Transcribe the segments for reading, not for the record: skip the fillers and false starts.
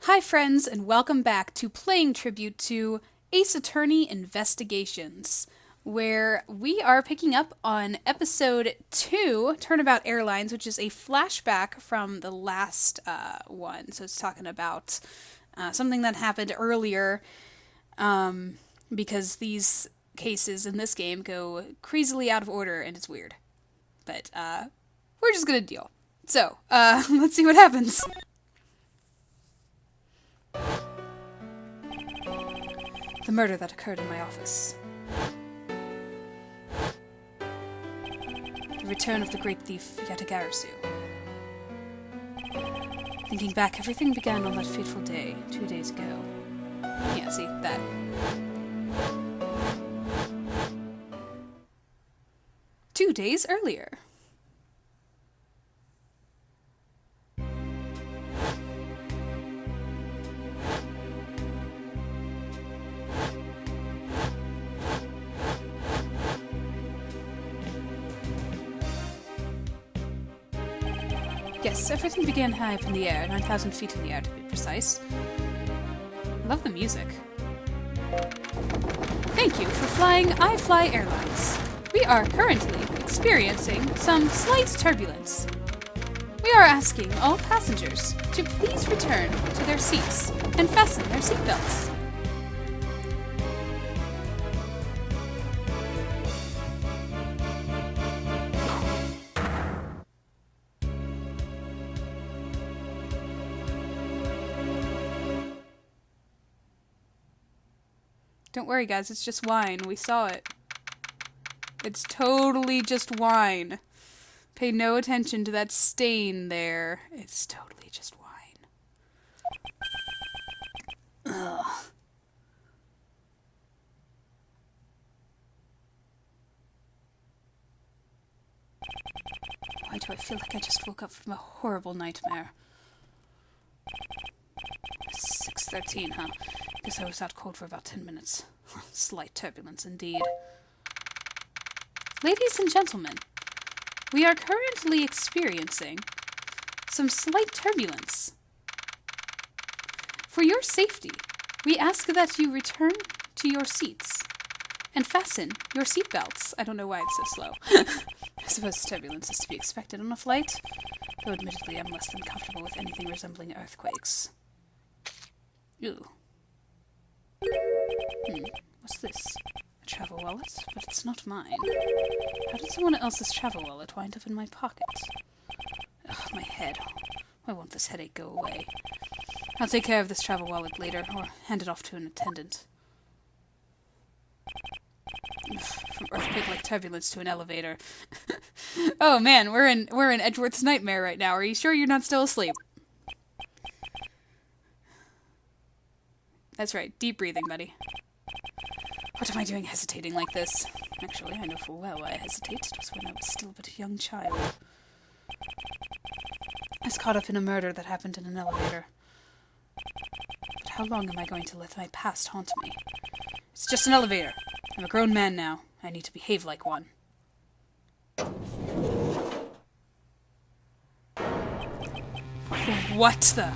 Hi friends, and welcome back to Playing Tribute to Ace Attorney Investigations, where we are picking up on episode 2, Turnabout Airlines, which is a flashback from the last one. So it's talking about something that happened earlier, because these cases in this game go crazily out of order, and it's weird. But we're just gonna deal. So, let's see what happens. The murder that occurred in my office. The return of the great thief Yatagarasu. Thinking back, everything began on that fateful day, 2 days ago. Yeah, see, that. Two days earlier. Yes, everything began high up in the air, 9,000 feet in the air to be precise. I love the music. Thank you for flying iFly Airlines. We are currently experiencing some slight turbulence. We are asking all passengers to please return to their seats and fasten their seatbelts. Don't worry, guys, it's just wine. We saw it. It's totally just wine. Pay no attention to that stain there. It's totally just wine. Ugh. Why do I feel like I just woke up from a horrible nightmare? 6:13, huh? Guess I was out cold for about 10 minutes. Slight turbulence indeed. Ladies and gentlemen, we are currently experiencing some slight turbulence. For your safety, we ask that you return to your seats and fasten your seatbelts. I don't know why it's so slow. I suppose turbulence is to be expected on a flight, though admittedly I'm less than comfortable with anything resembling earthquakes. Ew. What's this? A travel wallet? But it's not mine. How did someone else's travel wallet wind up in my pocket? Ugh, my head. Why won't this headache go away? I'll take care of this travel wallet later, or hand it off to an attendant. Ugh, from earthquake-like turbulence to an elevator. Oh man, we're in Edgeworth's nightmare right now. Are you sure you're not still asleep? That's right, deep breathing, buddy. What am I doing hesitating like this? Actually, I know full well why I hesitated. It was when I was still but a young child. I was caught up in a murder that happened in an elevator. But how long am I going to let my past haunt me? It's just an elevator. I'm a grown man now. I need to behave like one. What the...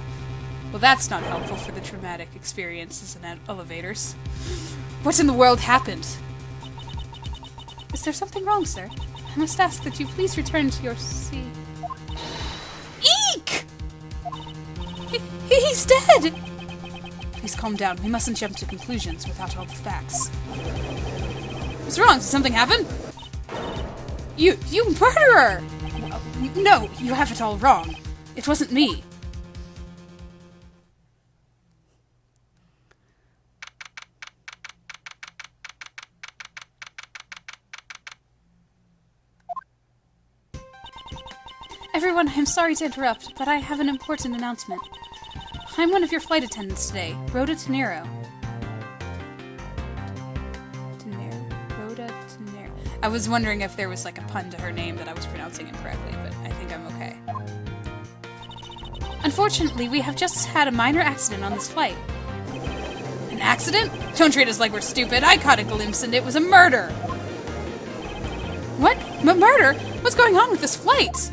Well, that's not helpful for the traumatic experiences in elevators. What in the world happened? Is there something wrong, sir? I must ask that you please return to your seat. Eek! He's dead! Please calm down. We mustn't jump to conclusions without all the facts. What's wrong? Did something happen? You murderer! No, you have it all wrong. It wasn't me. Everyone, I'm sorry to interrupt, but I have an important announcement. I'm one of your flight attendants today, Rhoda Tenero. Rhoda Tenero. I was wondering if there was like a pun to her name that I was pronouncing incorrectly, but I think I'm okay. Unfortunately, we have just had a minor accident on this flight. An accident? Don't treat us like we're stupid. I caught a glimpse and it was a murder. What? Murder? What's going on with this flight?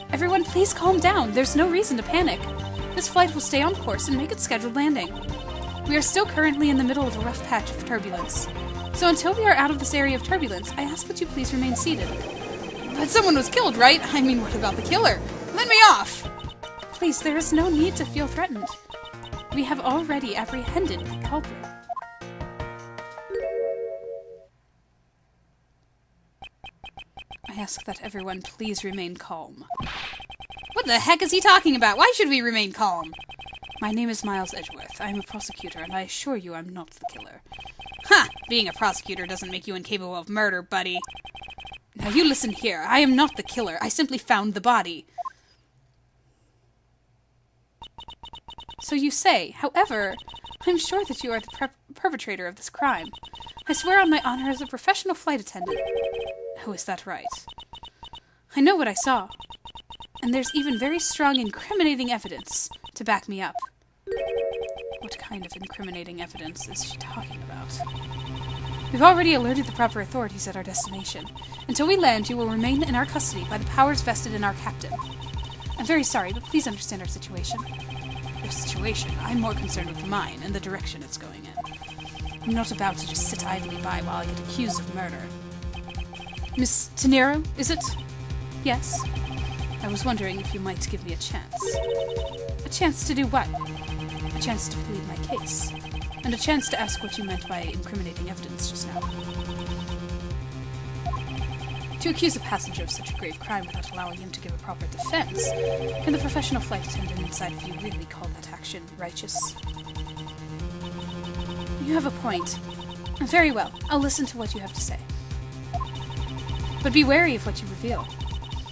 Everyone, please calm down. There's no reason to panic. This flight will stay on course and make its scheduled landing. We are still currently in the middle of a rough patch of turbulence. So until we are out of this area of turbulence, I ask that you please remain seated. But someone was killed, right? I mean, what about the killer? Let me off! Please, there is no need to feel threatened. We have already apprehended the culprit. I ask that everyone please remain calm. What the heck is he talking about? Why should we remain calm? My name is Miles Edgeworth. I am a prosecutor, and I assure you I'm not the killer. Ha! Being a prosecutor doesn't make you incapable of murder, buddy. Now you listen here. I am not the killer. I simply found the body. So you say. However, I'm sure that you are the perpetrator of this crime. I swear on my honor as a professional flight attendant. Oh, is that right? I know what I saw. And there's even very strong incriminating evidence to back me up. What kind of incriminating evidence is she talking about? We've already alerted the proper authorities at our destination. Until we land, you will remain in our custody by the powers vested in our captain. I'm very sorry, but please understand our situation. Your situation? I'm more concerned with mine and the direction it's going in. I'm not about to just sit idly by while I get accused of murder. Miss Tenero, is it? Yes. I was wondering if you might give me a chance. A chance to do what? A chance to plead my case. And a chance to ask what you meant by incriminating evidence just now. To accuse a passenger of such a grave crime without allowing him to give a proper defense, can the professional flight attendant inside of you really call that action righteous? You have a point. Very well, I'll listen to what you have to say. But be wary of what you reveal.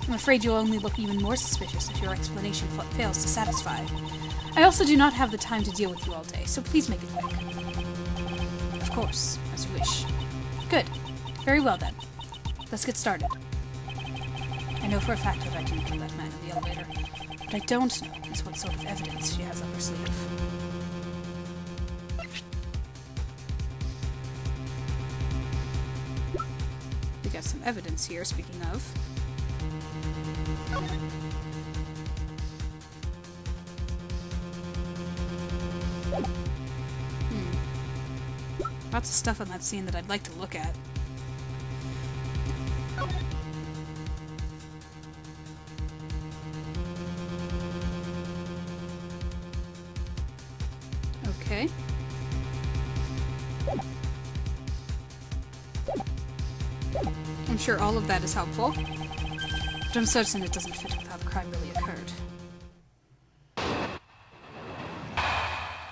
I'm afraid you'll only look even more suspicious if your explanation fails to satisfy. I also do not have the time to deal with you all day, so please make it quick. Of course, as you wish. Good. Very well then. Let's get started. I know for a fact that I didn't kill that man in the elevator. What I don't know is what sort of evidence she has up her sleeve. We got some evidence here, speaking of. Lots of stuff on that scene that I'd like to look at. Okay. I'm sure all of that is helpful, but I'm certain it doesn't fit with how the crime really occurred.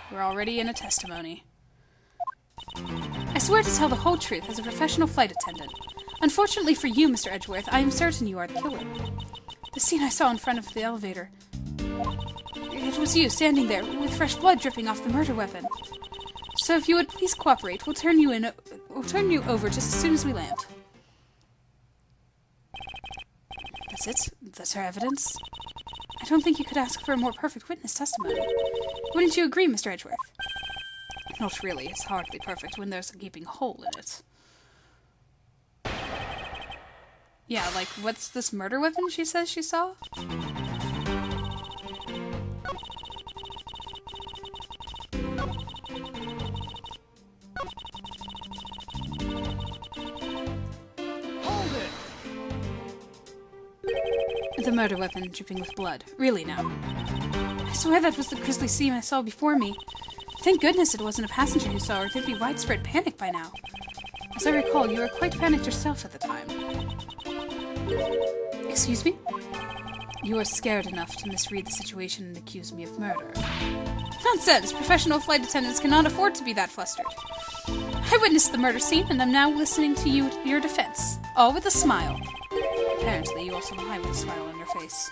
We're already in a testimony. I swear to tell the whole truth as a professional flight attendant. Unfortunately for you, Mr. Edgeworth, I am certain you are the killer. The scene I saw in front of the elevator. It was you standing there with fresh blood dripping off the murder weapon. So if you would please cooperate, we'll turn you over just as soon as we land. That's it? That's our evidence? I don't think you could ask for a more perfect witness testimony. Wouldn't you agree, Mr. Edgeworth? Not really. It's hardly perfect when there's a gaping hole in it. Yeah, like, what's this murder weapon she says she saw? Hold it! The murder weapon dripping with blood. Really now. I swear that was the grisly scene I saw before me. Thank goodness it wasn't a passenger who saw her. There'd be widespread panic by now. As I recall, you were quite panicked yourself at the time. Excuse me? You were scared enough to misread the situation and accuse me of murder. Nonsense! Professional flight attendants cannot afford to be that flustered. I witnessed the murder scene, and I'm now listening to your defense. All with a smile. Apparently, you also lie with a smile on your face.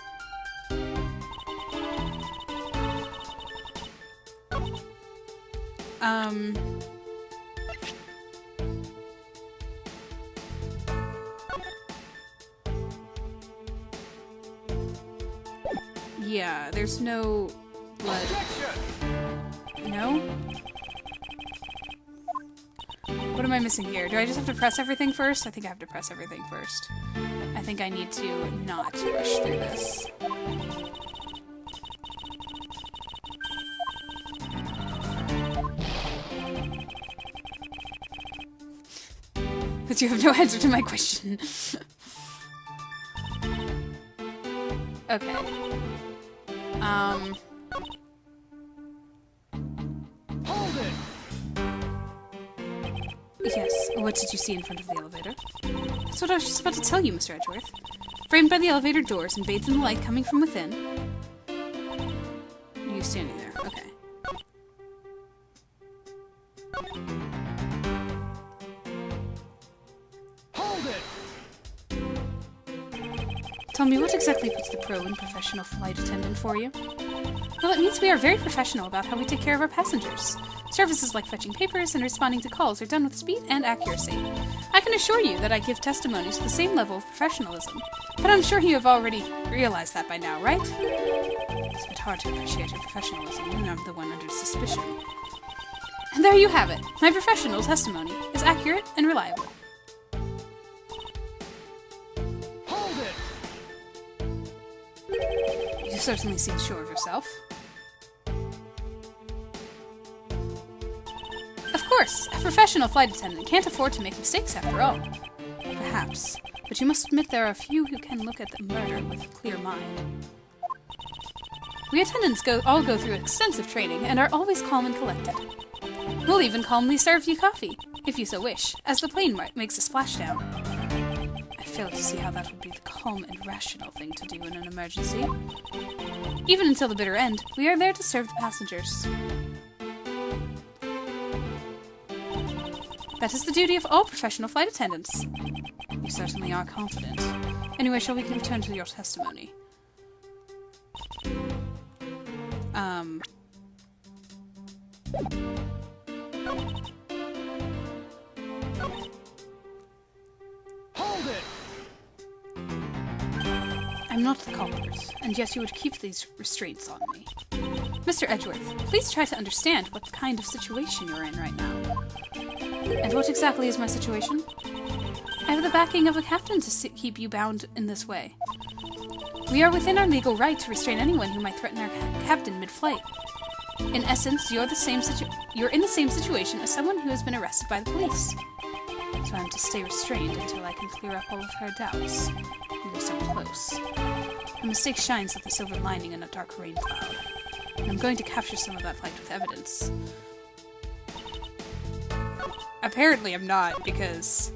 Yeah, there's no blood. No? What am I missing here? Do I just have to press everything first? I think I have to press everything first. I think I need to not rush through this. that you have no answer to my question. Okay. Hold it! Yes, what did you see in front of the elevator? That's what I was just about to tell you, Mr. Edgeworth. Framed by the elevator doors and bathed in the light coming from within. You standing there, okay. Hold it! Tell me, what exactly puts the pro in professional flight attendant for you? Well, it means we are very professional about how we take care of our passengers. Services like fetching papers and responding to calls are done with speed and accuracy. I can assure you that I give testimony to the same level of professionalism, but I'm sure you have already realized that by now, right? It's a bit hard to appreciate your professionalism when I'm the one under suspicion. And there you have it. My professional testimony is accurate and reliable. Hold it! You certainly seem sure of yourself. Of course, a professional flight attendant can't afford to make mistakes after all. Perhaps, but you must admit there are few who can look at the murder with a clear mind. We attendants all go through extensive training and are always calm and collected. We'll even calmly serve you coffee, if you so wish, as the plane makes a splashdown. I fail to see how that would be the calm and rational thing to do in an emergency. Even until the bitter end, we are there to serve the passengers. That is the duty of all professional flight attendants. You certainly are confident. Anyway, shall we return to your testimony? Hold it! I'm not the culprit, and yet you would keep these restraints on me. Mr. Edgeworth, please try to understand what kind of situation you're in right now. And what exactly is my situation? I have the backing of a captain to keep you bound in this way. We are within our legal right to restrain anyone who might threaten our captain mid-flight. In essence, you're in the same situation as someone who has been arrested by the police. So I'm to stay restrained until I can clear up all of her doubts. We're so close. A mistake shines like the silver lining in a dark rain cloud. And I'm going to capture some of that light with evidence. Apparently I'm not, because...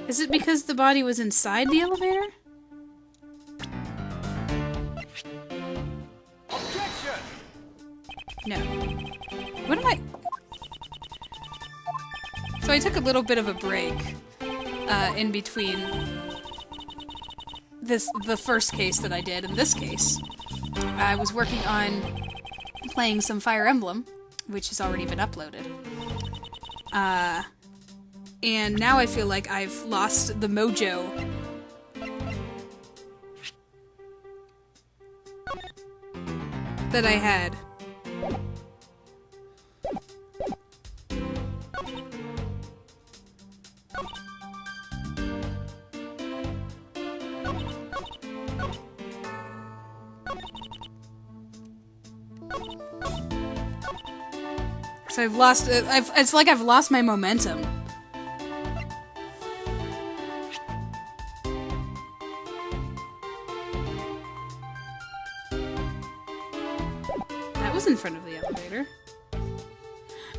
Is it because the body was inside the elevator? Objection! No. What am I... So I took a little bit of a break in between the first case that I did and this case. I was working on playing some Fire Emblem, which has already been uploaded. And now I feel like I've lost the mojo that I had. So I've lost, it's like I've lost my momentum. That was in front of the elevator.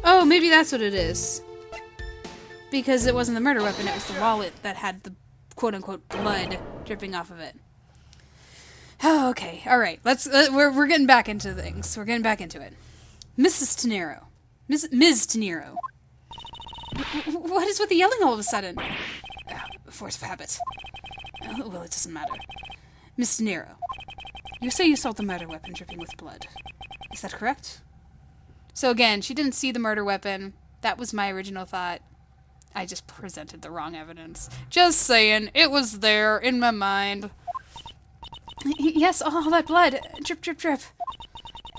Oh, maybe that's what it is. Because it wasn't the murder weapon, it was the wallet that had the quote-unquote blood dripping off of it. Oh, okay. Alright, let's, we're getting back into things. We're getting back into it. Mrs. Tenero. Ms. Tenero. What is with the yelling all of a sudden? Force of habit. Well, it doesn't matter. Miss Tenero, you say you saw the murder weapon dripping with blood. Is that correct? So again, she didn't see the murder weapon. That was my original thought. I just presented the wrong evidence. Just saying, it was there in my mind. Yes, all that blood. Drip, drip, drip.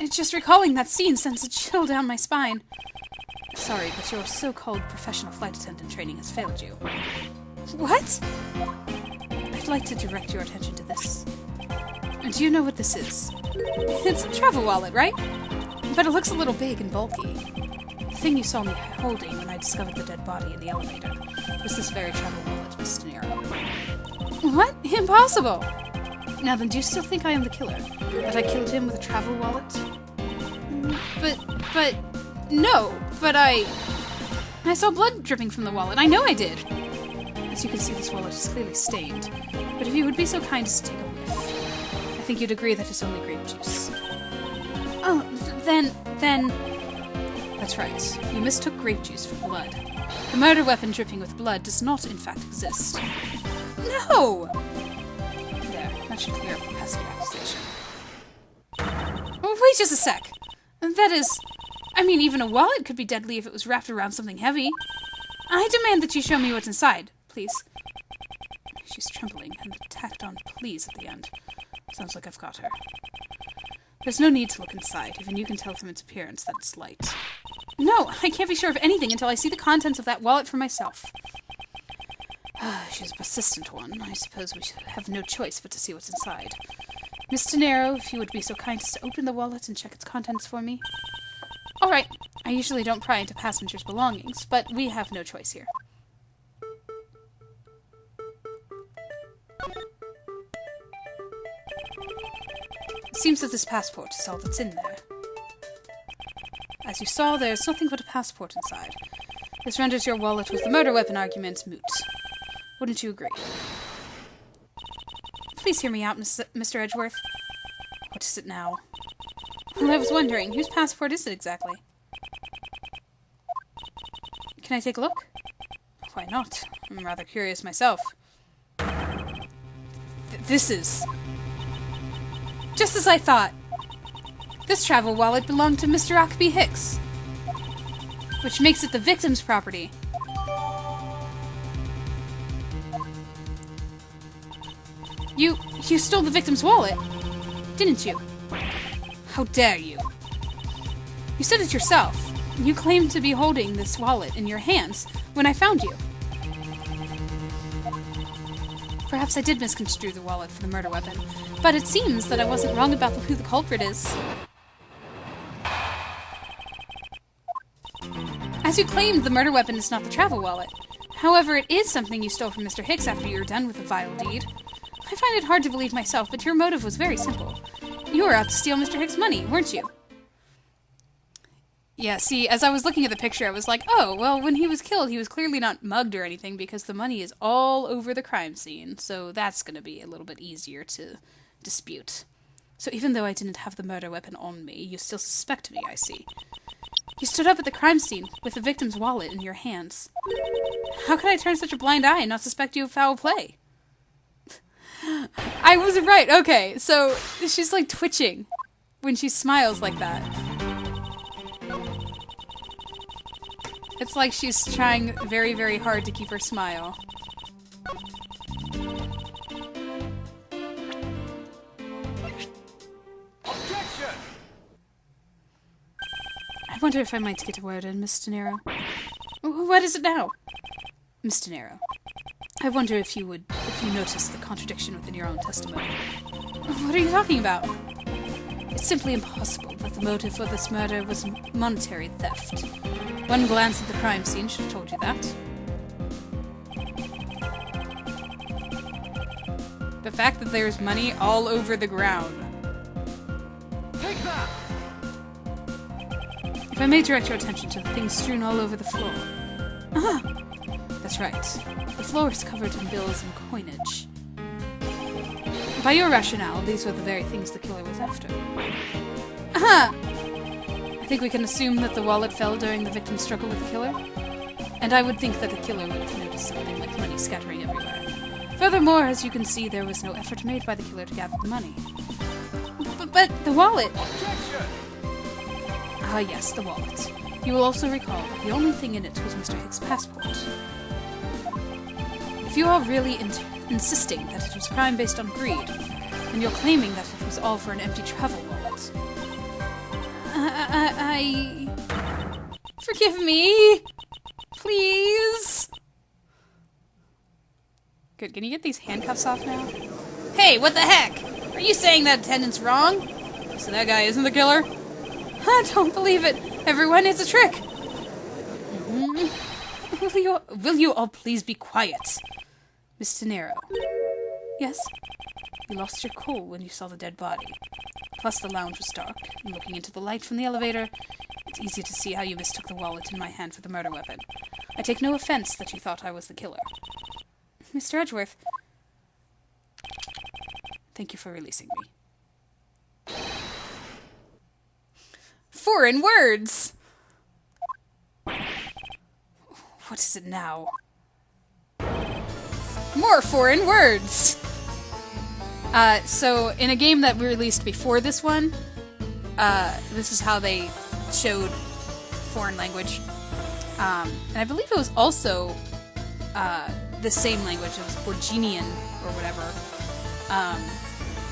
It's just recalling that scene sends a chill down my spine. sorry, but your so-called professional flight attendant training has failed you. What? I'd like to direct your attention to this. Do you know what this is? It's a travel wallet, right? But it looks a little big and bulky. The thing you saw me holding when I discovered the dead body in the elevator was this very travel wallet, Miss De Niro. What? Impossible! Now then, do you still think I am the killer? That I killed him with a travel wallet? No, but I saw blood dripping from the wallet. I know I did. As you can see, this wallet is clearly stained. But if you would be so kind as to take a whiff, I think you'd agree that it's only grape juice. Oh, then... That's right. You mistook grape juice for blood. The murder weapon dripping with blood does not, in fact, exist. No! There, that should clear up the pesky accusation. Oh, wait just a sec. That is... I mean, even a wallet could be deadly if it was wrapped around something heavy. I demand that you show me what's inside, please. She's trembling, and tacked on please at the end. Sounds like I've got her. There's no need to look inside. Even you can tell from its appearance that it's light. No, I can't be sure of anything until I see the contents of that wallet for myself. She's a persistent one. I suppose we should have no choice but to see what's inside. Miss De Niro, if you would be so kind as to open the wallet and check its contents for me. All right. I usually don't pry into passengers' belongings, but we have no choice here. It seems that this passport is all that's in there. As you saw, there's nothing but a passport inside. This renders your wallet with the murder weapon argument moot. Wouldn't you agree? Please hear me out, Mr. Edgeworth. What is it now? Well, I was wondering, whose passport is it exactly? Can I take a look? Why not? I'm rather curious myself. This is... just as I thought. This travel wallet belonged to Mr. Ockby Hicks, which makes it the victim's property. You stole the victim's wallet, didn't you? How dare you? You said it yourself. You claimed to be holding this wallet in your hands when I found you. Perhaps I did misconstrue the wallet for the murder weapon, but it seems that I wasn't wrong about who the culprit is. As you claimed, the murder weapon is not the travel wallet. However, it is something you stole from Mr. Hicks after you were done with the vile deed. I find it hard to believe myself, but your motive was very simple. You were out to steal Mr. Hicks' money, weren't you? Yeah, see, as I was looking at the picture, I was like, oh, well, when he was killed, he was clearly not mugged or anything because the money is all over the crime scene, so that's going to be a little bit easier to dispute. So even though I didn't have the murder weapon on me, you still suspect me, I see. You stood up at the crime scene with the victim's wallet in your hands. How could I turn such a blind eye and not suspect you of foul play? I was right, okay, so she's like twitching when she smiles like that. It's like she's trying very, very hard to keep her smile. Objection! I wonder if I might get a word in, Miss De Niro. What is it now? Miss De Niro, I wonder if you noticed the contradiction within your own testimony. What are you talking about? It's simply impossible that the motive for this murder was monetary theft. One glance at the crime scene should have told you that. The fact that there's money all over the ground. Take that! If I may direct your attention to the things strewn all over the floor. Ah! That's right. The floor is covered in bills and coinage. By your rationale, these were the very things the killer was after. Aha! I think we can assume that the wallet fell during the victim's struggle with the killer. And I would think that the killer would have noticed something like money scattering everywhere. Furthermore, as you can see, there was no effort made by the killer to gather the money. But the wallet! Objection! Ah, yes, the wallet. You will also recall that the only thing in it was Mr. Hicks' passport. If you are really insisting that it was a crime based on greed, and you're claiming that it was all for an empty travel wallet, Forgive me! Please! Good, can you get these handcuffs off now? Hey, what the heck? Are you saying that attendant's wrong? So that guy isn't the killer? I don't believe it. Everyone, it's a trick. Will you all please be quiet? Miss Tenero. Yes? You lost your cool when you saw the dead body. Plus the lounge was dark, and looking into the light from the elevator, it's easy to see how you mistook the wallet in my hand for the murder weapon. I take no offense that you thought I was the killer. Mr. Edgeworth, thank you for releasing me. Foreign words! What is it now? More foreign words! So, in a game that we released before this one, this is how they showed foreign language. And I believe it was also the same language. It was Borginian or whatever.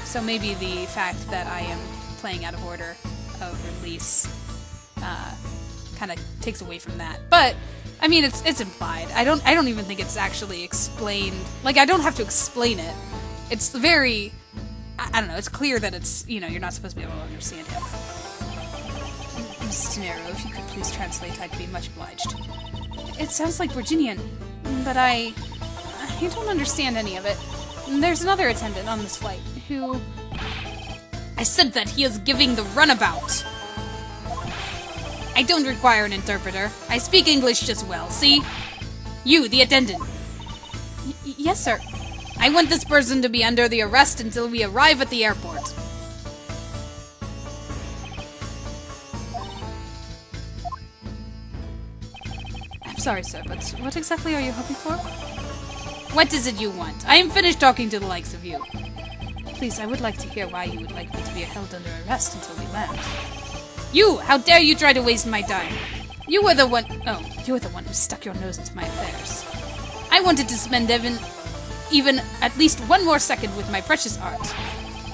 So maybe the fact that I am playing out of order of release kind of takes away from that. But I mean, it's implied. I don't even think it's actually explained. Like, I don't have to explain it. It's very, I don't know, it's clear that it's, you know, you're not supposed to be able to understand him. Miss Tenero, if you could please translate, I'd be much obliged. It sounds like Virginian, but I don't understand any of it. There's another attendant on this flight who... I said that he is giving the runabout. I don't require an interpreter. I speak English just well, see? You, the attendant. Yes, sir. I want this person to be under the arrest until we arrive at the airport. I'm sorry, sir, but what exactly are you hoping for? What is it you want? I am finished talking to the likes of you. Please, I would like to hear why you would like me to be held under arrest until we land. You! How dare you try to waste my time? You were the one... Oh, you were the one who stuck your nose into my affairs. I wanted to spend even at least one more second with my precious art.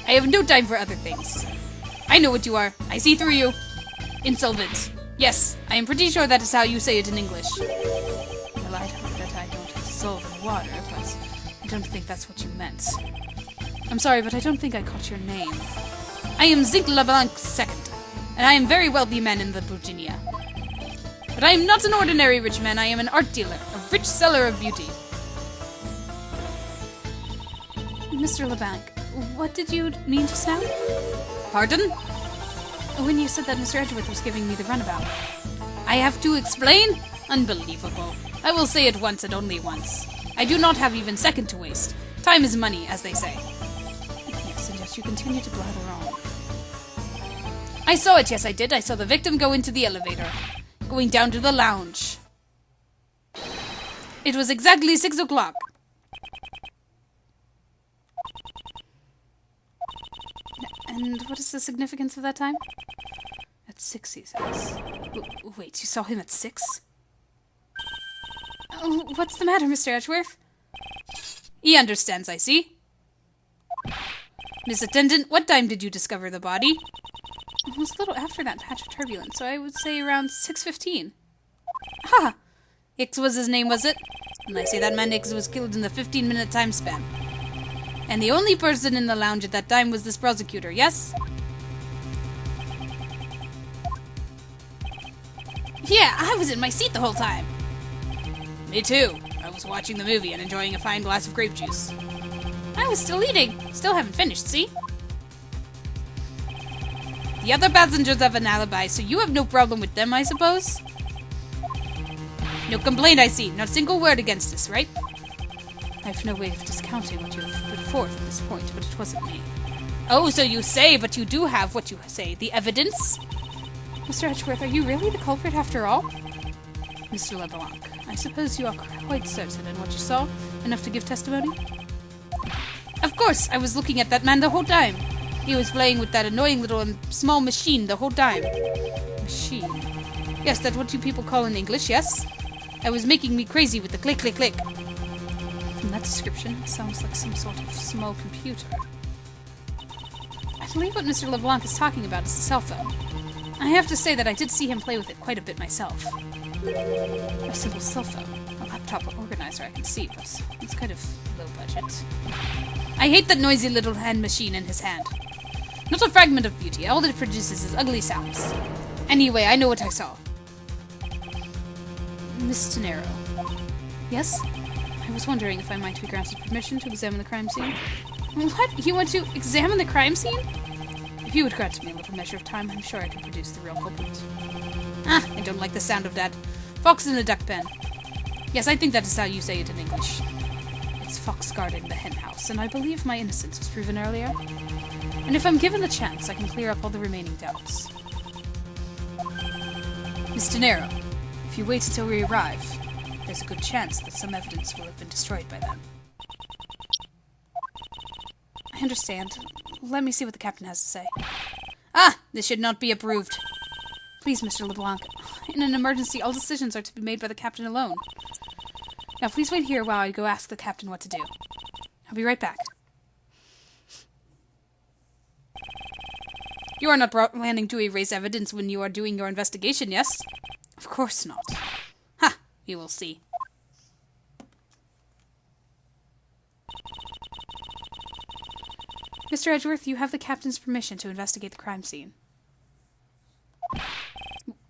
I have no time for other things. I know what you are. I see through you. Insolvent. Yes, I am pretty sure that is how you say it in English. Well, I hope that I don't dissolve in water, but I don't think that's what you meant. I'm sorry, but I don't think I caught your name. I am Zinc LeBlanc II, and I am a very wealthy man in the Virginia. But I am not an ordinary rich man. I am an art dealer, a rich seller of beauty. Mr. LeBlanc, what did you mean just now? Pardon? When you said that Mr. Edgeworth was giving me the runabout. I have to explain? Unbelievable. I will say it once and only once. I do not have even a second to waste. Time is money, as they say. Yes, and yet you continue to blather on. I saw it, yes I did. I saw the victim go into the elevator, going down to the lounge. It was exactly 6 o'clock. And what is the significance of that time? At 6, he says. Wait, you saw him at 6? Oh, what's the matter, Mr. Edgeworth? He understands, I see. Miss Attendant, what time did you discover the body? It was a little after that patch of turbulence, so I would say around 6:15. Ha! Hicks was his name, was it? And I say that man Hicks was killed in the 15-minute time span. And the only person in the lounge at that time was this prosecutor, yes? Yeah, I was in my seat the whole time. Me too. I was watching the movie and enjoying a fine glass of grape juice. I was still eating. Still haven't finished, see? The other passengers have an alibi, so you have no problem with them, I suppose? No complaint, I see. Not a single word against this, right? I have no way of discounting what you have put forth at this point, but it wasn't me. Oh, so you say, but you do have what you say. The evidence? Mr. Edgeworth, are you really the culprit after all? Mr. LeBlanc, I suppose you are quite certain in what you saw, enough to give testimony? Of course, I was looking at that man the whole time. He was playing with that annoying little small machine the whole time. Machine? Yes, that's what you people call in English, yes? It was making me crazy with the click, click, click. From that description, it sounds like some sort of small computer. I believe what Mr. LeBlanc is talking about is a cell phone. I have to say that I did see him play with it quite a bit myself. A simple cell phone. A laptop organizer I can see, but it's kind of low budget. I hate that noisy little hand machine in his hand. Not a fragment of beauty. All it produces is ugly sounds. Anyway, I know what I saw. Miss Tenero. Yes? I was wondering if I might be granted permission to examine the crime scene. What? You want to examine the crime scene? If you would grant me a little measure of time, I'm sure I could produce the real culprit. I don't like the sound of that. Fox in the duck pen. Yes, I think that is how you say it in English. It's fox guarding the hen house, and I believe my innocence was proven earlier. And if I'm given the chance, I can clear up all the remaining doubts. Miss Tenero, if you wait until we arrive, there's a good chance that some evidence will have been destroyed by then. I understand. Let me see what the captain has to say. This should not be approved. Please, Mr. LeBlanc. In an emergency, all decisions are to be made by the captain alone. Now, please wait here while I go ask the captain what to do. I'll be right back. You are not planning to erase evidence when you are doing your investigation, yes? Of course not. Ha! You will see. Mr. Edgeworth, you have the captain's permission to investigate the crime scene.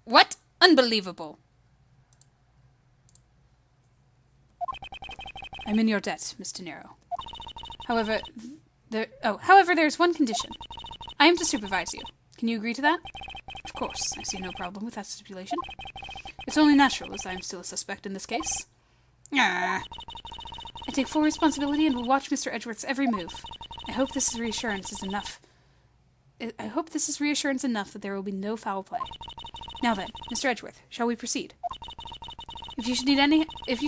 What? Unbelievable. I'm in your debt, Miss Tenero. However, there's one condition. I am to supervise you. Can you agree to that? Of course, I see no problem with that stipulation. It's only natural, as I am still a suspect in this case. I take full responsibility and will watch Mr. Edgeworth's every move. I hope this is reassurance enough that there will be no foul play. Now then, Mr. Edgeworth, shall we proceed? If you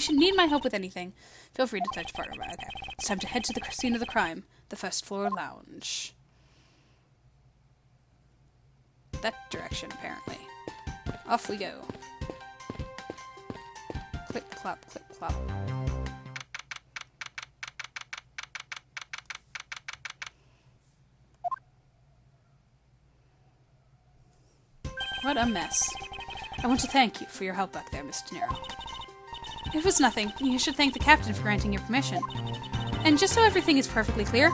should need my help with anything, feel free to touch part of it. Okay. It's time to head to the scene of the crime, the first floor lounge. That direction, apparently. Off we go. Click, clop, click, clop. What a mess. I want to thank you for your help back there, Miss Tenero. It was nothing. You should thank the captain for granting your permission. And just so everything is perfectly clear,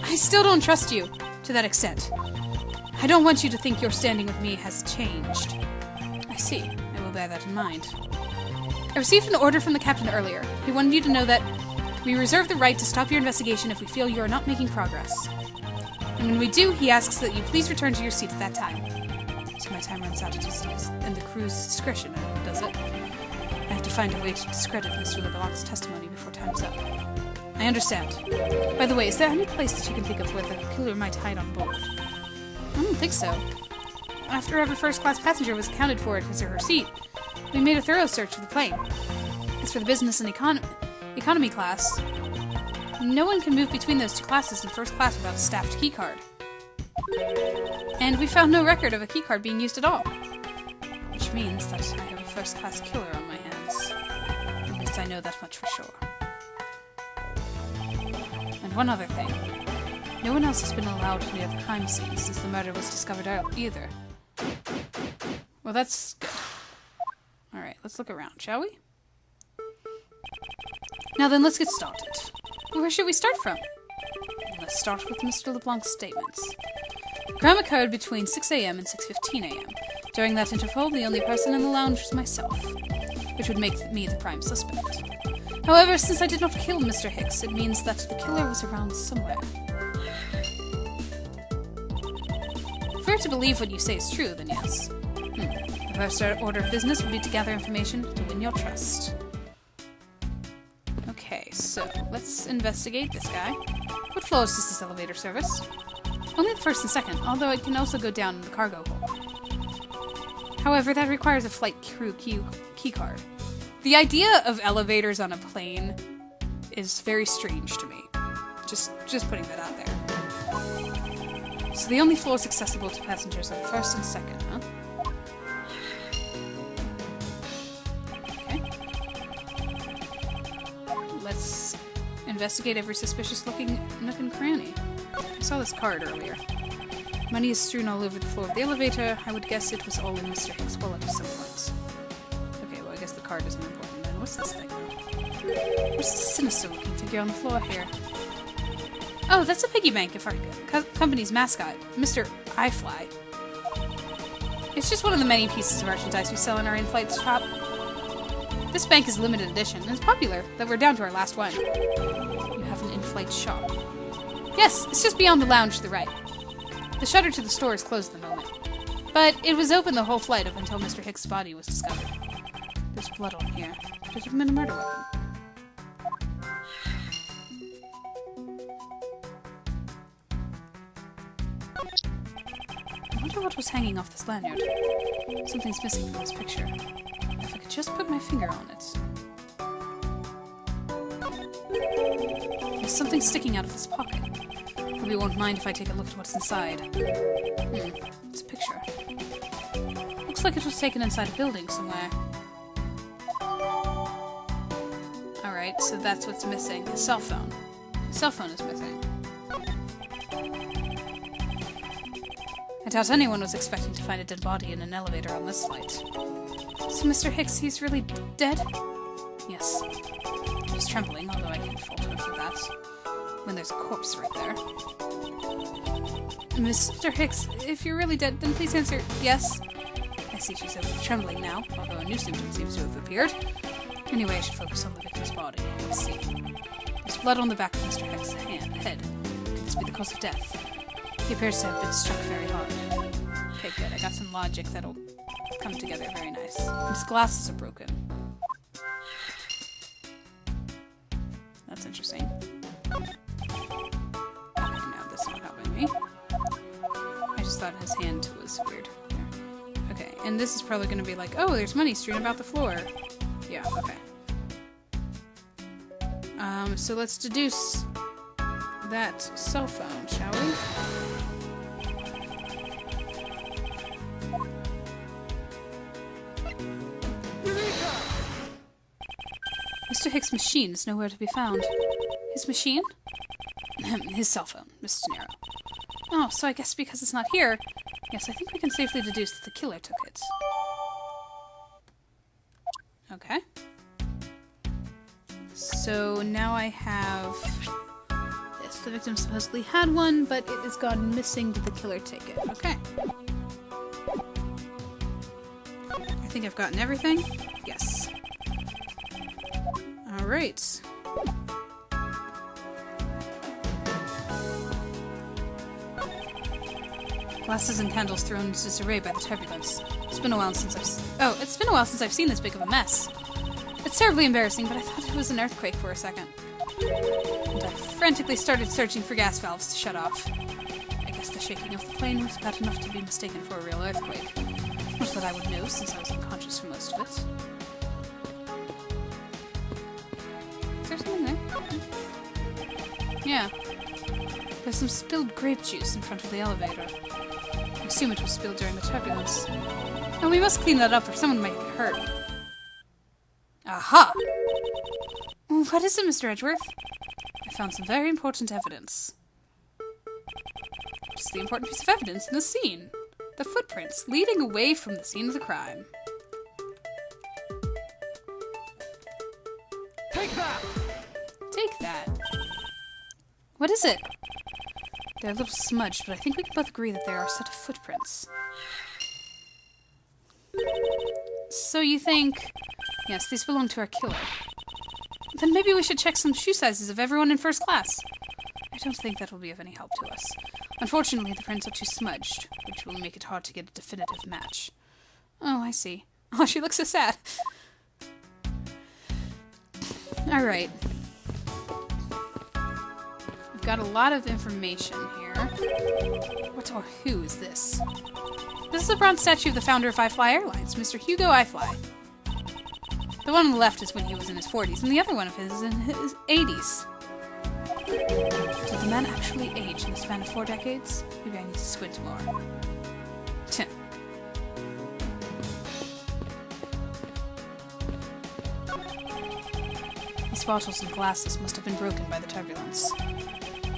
I still don't trust you to that extent. I don't want you to think your standing with me has changed. I see. I will bear that in mind. I received an order from the captain earlier. He wanted you to know that we reserve the right to stop your investigation if we feel you are not making progress. And when we do, he asks that you please return to your seat at that time. So my time runs out at his and the crew's discretion, does it? I have to find a way to discredit Mr. LeBlanc's testimony before time's up. I understand. By the way, is there any place that you can think of where the killer might hide on board? I don't think so. After every first-class passenger was accounted for at his or her seat, we made a thorough search of the plane. As for the business and economy class, no one can move between those two classes in first class without a staffed keycard. And we found no record of a keycard being used at all. Which means that I have a first-class killer on my hands. At least I know that much for sure. And one other thing. No one else has been allowed near the crime scene since the murder was discovered out either. Well, that's good. Alright, let's look around, shall we? Now then, let's get started. Where should we start from? Let's start with Mr. LeBlanc's statements. The crime occurred between 6 a.m. and 6:15 a.m. During that interval, the only person in the lounge was myself, which would make me the prime suspect. However, since I did not kill Mr. Hicks, it means that the killer was around somewhere. If we're to believe what you say is true, then yes. The first order of business would be to gather information to win your trust. Okay, so let's investigate this guy. What floors does this elevator service? Only the first and second, although it can also go down in the cargo hold. However, that requires a flight crew key card. The idea of elevators on a plane is very strange to me. Just putting that out there. So the only floors accessible to passengers are the first and second, huh? Okay. Let's investigate every suspicious-looking nook and cranny. I saw this card earlier. Money is strewn all over the floor of the elevator. I would guess it was all in Mr. Hicks' wallet at some point. Okay, card isn't important then. What's this thing? There's this sinister-looking figure on the floor here. Oh, that's a piggy bank of our company's mascot, Mr. iFly. It's just one of the many pieces of merchandise we sell in our in-flight shop. This bank is limited edition, and it's popular that we're down to our last one. You have an in-flight shop. Yes, it's just beyond the lounge to the right. The shutter to the store is closed at the moment. But it was open the whole flight up until Mr. Hicks' body was discovered. There's blood on here. Could it have been a murder weapon? I wonder what was hanging off this lanyard. Something's missing from this picture. If I could just put my finger on it. There's something sticking out of this pocket. Maybe you won't mind if I take a look at what's inside. It's a picture. Looks like it was taken inside a building somewhere. Alright, so that's what's missing. His cell phone. His cell phone is missing. I doubt anyone was expecting to find a dead body in an elevator on this flight. So Mr. Hicks, he's really dead? Yes. He's trembling, although I can't fault him for that. When there's a corpse right there. Mr. Hicks, if you're really dead, then please answer yes. I see she's over trembling now, although a new symptom seems to have appeared. Anyway, I should focus on the victim's body. Let's see. There's blood on the back of Mr. Hicks' head. Could this be the cause of death? He appears to have been struck very hard. Okay, good. I got some logic that'll come together very nice. And his glasses are broken. That's interesting. Okay, now this is not helping me. I just thought his hand was weird. There. Okay, and this is probably going to be like, oh, there's money strewn about the floor. Yeah, okay. So let's deduce that cell phone, shall we? Mr. Hicks' machine is nowhere to be found. His machine? His cell phone, Mr. Nero. Oh, so I guess because it's not here, yes, I think we can safely deduce that the killer took it. Okay. So now I have this. The victim supposedly had one, but it has gone missing. Did the killer take it? Okay. I think I've gotten everything. Yes. Alright. Glasses and candles thrown into disarray by the turbulence. It's been a while since I've seen this big of a mess. It's terribly embarrassing, but I thought it was an earthquake for a second. And I frantically started searching for gas valves to shut off. I guess the shaking of the plane was bad enough to be mistaken for a real earthquake. Not that I would know, since I was unconscious for most of it. Is there something there? Yeah. There's some spilled grape juice in front of the elevator. I assume it was spilled during the turbulence. And we must clean that up or someone might get hurt. Aha! What is it, Mr. Edgeworth? I found some very important evidence. What is the important piece of evidence in the scene? The footprints leading away from the scene of the crime. Take that! Take that. What is it? They're a little smudged, but I think we can both agree that they are a set of footprints. So you think... Yes, these belong to our killer. Then maybe we should check some shoe sizes of everyone in first class. I don't think that will be of any help to us. Unfortunately, the prints are too smudged, which will make it hard to get a definitive match. Oh, I see. Oh, she looks so sad. Alright. We've got a lot of information here. What or who is this? This is a bronze statue of the founder of iFly Airlines, Mr. Hugo iFly. The one on the left is when he was in his 40s, and the other one of his is in his 80s. Did the man actually age in the span of 4 decades? Maybe I need to squint more. These bottles and glasses must have been broken by the turbulence.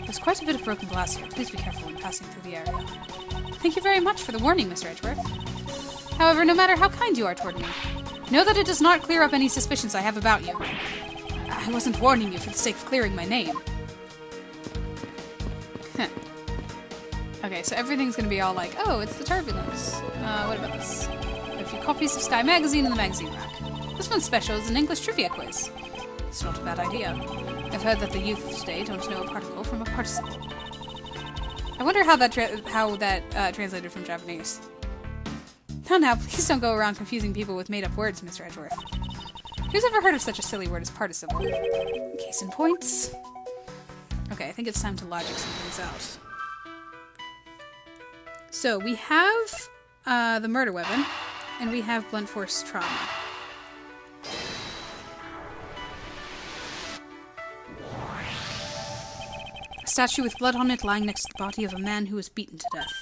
There's quite a bit of broken glass here. Please be careful when passing through the area. Thank you very much for the warning, Mr. Edgeworth. However, no matter how kind you are toward me, Know that it does not clear up any suspicions I have about you. I wasn't warning you for the sake of clearing my name. Okay, so everything's gonna be all like, oh, it's the turbulence. What about this? A few copies of Sky Magazine in the magazine rack. This one's special is an English trivia quiz. It's not a bad idea. I've heard that the youth of today don't know a particle from a participle. I wonder how that translated from Japanese. Oh, now, please don't go around confusing people with made-up words, Mr. Edgeworth. Who's ever heard of such a silly word as participle? Case in points. Okay, I think it's time to logic some things out. So, we have the murder weapon, and we have blunt force trauma. A statue with blood on it lying next to the body of a man who was beaten to death.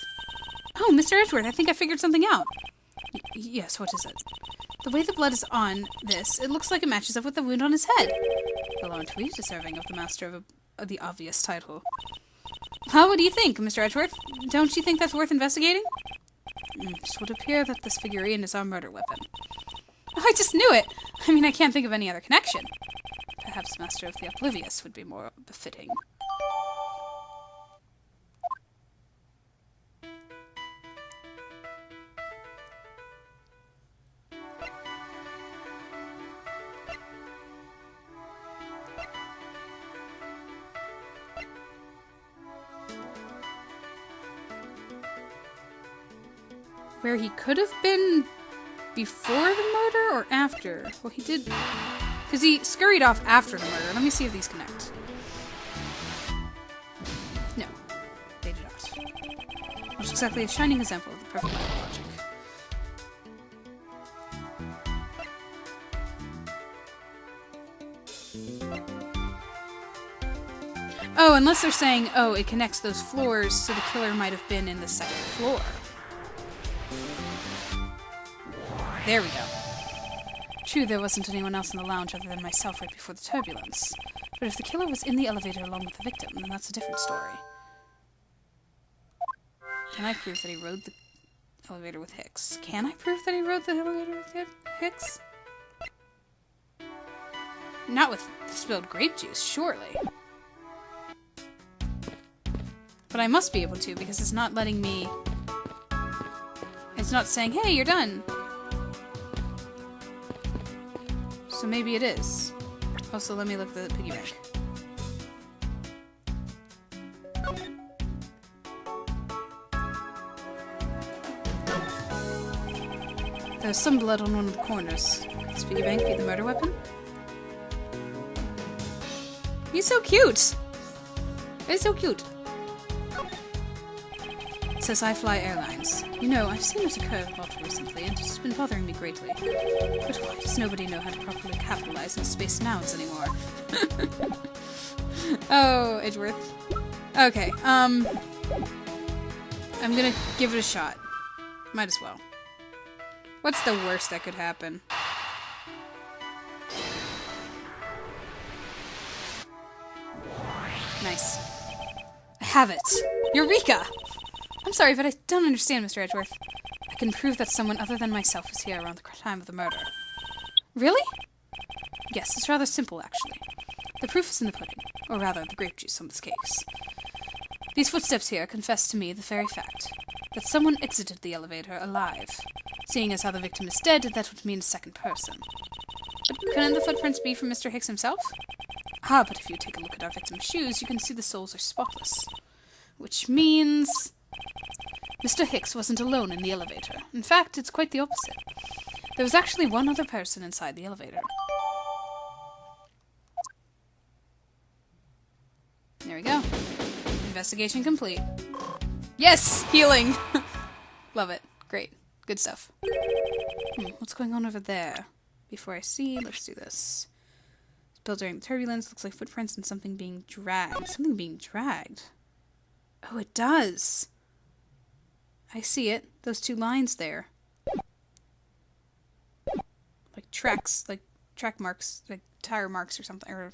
Oh, Mr. Edgeworth, I think I figured something out. Yes, what is it? The way the blood is on this, it looks like it matches up with the wound on his head. Well, aren't we deserving of the master of the obvious title? Well, what do you think, Mr. Edgeworth? Don't you think that's worth investigating? It would appear that this figurine is our murder weapon. Oh, I just knew it! I mean, I can't think of any other connection. Perhaps Master of the Oblivious would be more befitting. Where he could have been before the murder or after? Well, he did... Because he scurried off after the murder. Let me see if these connect. No, they do not. Which is exactly a shining example of the perfect line of logic. Oh, unless they're saying, oh, it connects those floors, so the killer might have been in the second floor. There we go. True, there wasn't anyone else in the lounge other than myself right before the turbulence. But if the killer was in the elevator along with the victim, then that's a different story. Can I prove that he rode the elevator with Hicks? Can I prove that he rode the elevator with Hicks? Not with spilled grape juice, surely. But I must be able to, because it's not letting me... It's not saying, hey, you're done. So maybe it is. Also, let me look at the piggy bank. There's some blood on one of the corners. Could this piggy bank be the murder weapon? He's so cute! He's so cute. It says I fly airlines. You know, I've seen it occur a lot recently, and it's been bothering me greatly. But why does nobody know how to properly capitalize on space nouns anymore? Oh, Edgeworth. Okay, I'm gonna give it a shot. Might as well. What's the worst that could happen? Nice. I have it! Eureka! I'm sorry, but I don't understand, Mr. Edgeworth. I can prove that someone other than myself was here around the time of the murder. Really? Yes, it's rather simple, actually. The proof is in the pudding, or rather, the grape juice on this case. These footsteps here confess to me the very fact that someone exited the elevator alive. Seeing as how the victim is dead, that would mean a second person. But couldn't the footprints be from Mr. Hicks himself? Ah, but if you take a look at our victim's shoes, you can see the soles are spotless. Which means... Mr. Hicks wasn't alone in the elevator. In fact, it's quite the opposite. There was actually one other person inside the elevator. There we go. Investigation complete. Yes! Healing! Love it. Great. Good stuff. What's going on over there? Before I see, let's do this. Spilled during the turbulence. Looks like footprints and something being dragged. Something being dragged. Oh, it does! I see it. Those two lines there. Like tracks, like track marks, like tire marks or something, or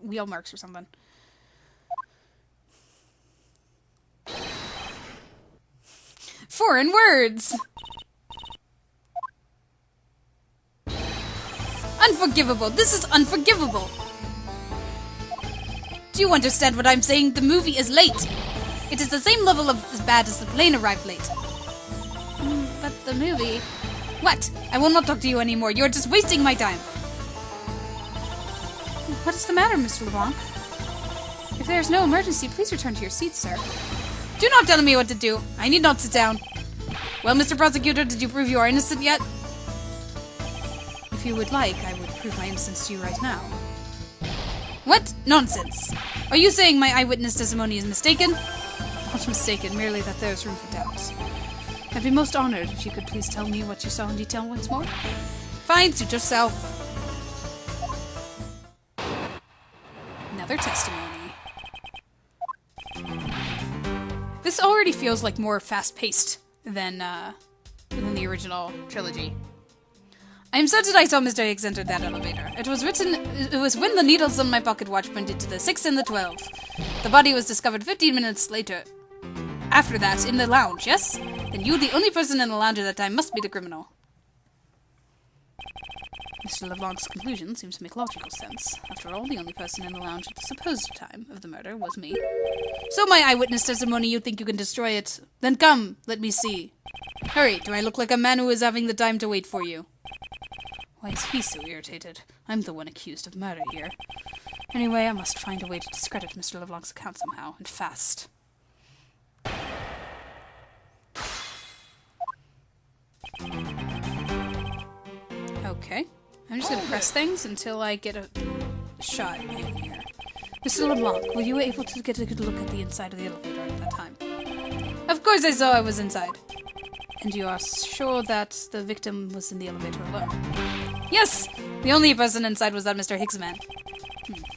wheel marks or something. Foreign words! Unforgivable! This is unforgivable! Do you understand what I'm saying? The movie is late! It is the same level of as bad as the plane arrived late. But the movie... What? I will not talk to you anymore. You're just wasting my time. What is the matter, Mr. LeBlanc? If there is no emergency, please return to your seat, sir. Do not tell me what to do. I need not sit down. Well, Mr. Prosecutor, did you prove you are innocent yet? If you would like, I would prove my innocence to you right now. What? Nonsense. Are you saying my eyewitness testimony is mistaken? Not mistaken, merely that there is room for doubt. I'd be most honored if you could please tell me what you saw in detail once more. Fine, suit yourself. Another testimony. This already feels like more fast-paced than the original trilogy. I am certain I saw Mr. Higgs enter that elevator. It was when the needles on my pocket watch pointed to the 6 and the 12. The body was discovered 15 minutes later. After that, in the lounge, yes? Then you, the only person in the lounge at that time, must be the criminal. Mr. LeBlanc's conclusion seems to make logical sense. After all, the only person in the lounge at the supposed time of the murder was me. So my eyewitness testimony, you think you can destroy it? Then come, let me see. Hurry, do I look like a man who is having the time to wait for you? Why is he so irritated? I'm the one accused of murder here. Anyway, I must find a way to discredit Mr. LeBlanc's account somehow, and fast. Okay. I'm just gonna press things until I get a shot in here. Mr. LeBlanc, were you able to get a good look at the inside of the elevator at that time? Of course I saw I was inside. And you are sure that the victim was in the elevator alone? Yes! The only person inside was that Mr. Higgs man.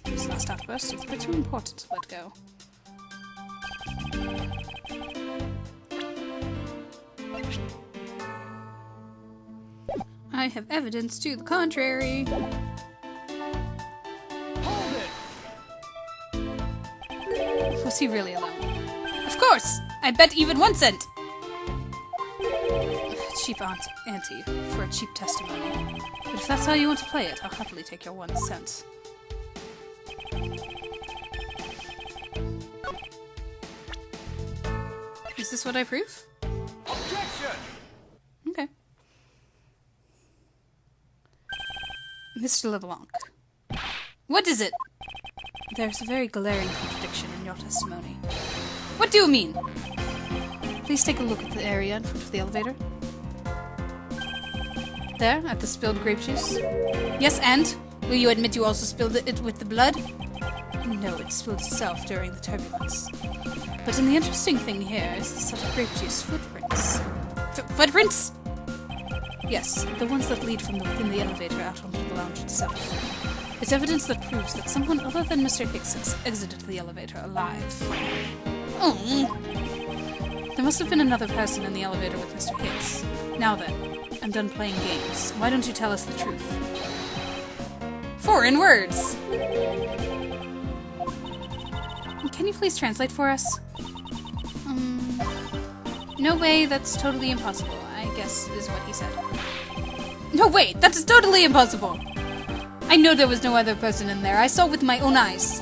This last outburst is a bit too important to let go. I have evidence to the contrary. Hold it! Was he really alone? Of course! I bet even 1 cent! Cheap ante for a cheap testimony. But if that's how you want to play it, I'll happily take your 1 cent. Is this what I prove? Objection! Okay. Mr. LeBlanc. What is it? There's a very glaring contradiction in your testimony. What do you mean? Please take a look at the area in front of the elevator. There, at the spilled grape juice. Yes, and? Will you admit you also spilled it with the blood? No, it spilled itself during the turbulence. But the interesting thing here is the set of grape juice footprints. Footprints? Yes, the ones that lead from within the elevator out onto the lounge itself. It's evidence that proves that someone other than Mr. Higgs exited the elevator alive. Oh. There must have been another person in the elevator with Mr. Higgs. Now then, I'm done playing games. Why don't you tell us the truth? Foreign words! Can you please translate for us? No way, that's totally impossible, I guess is what he said. No way, that is totally impossible! I know there was no other person in there. I saw with my own eyes.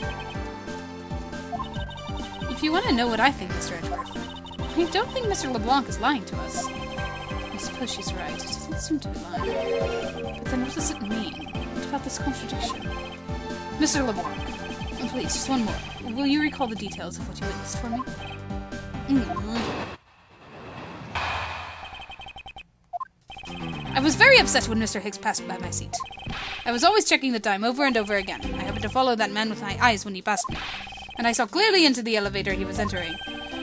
If you want to know what I think, Mr. Edgeworth, I don't think Mr. LeBlanc is lying to us. I suppose she's right. It doesn't seem to be lying. But then what does it mean? What about this contradiction? Mr. LeBlanc, please, just one more. Will you recall the details of what you witnessed for me? I was very upset when Mr. Higgs passed by my seat. I was always checking the time over and over again. I happened to follow that man with my eyes when he passed me. And I saw clearly into the elevator he was entering.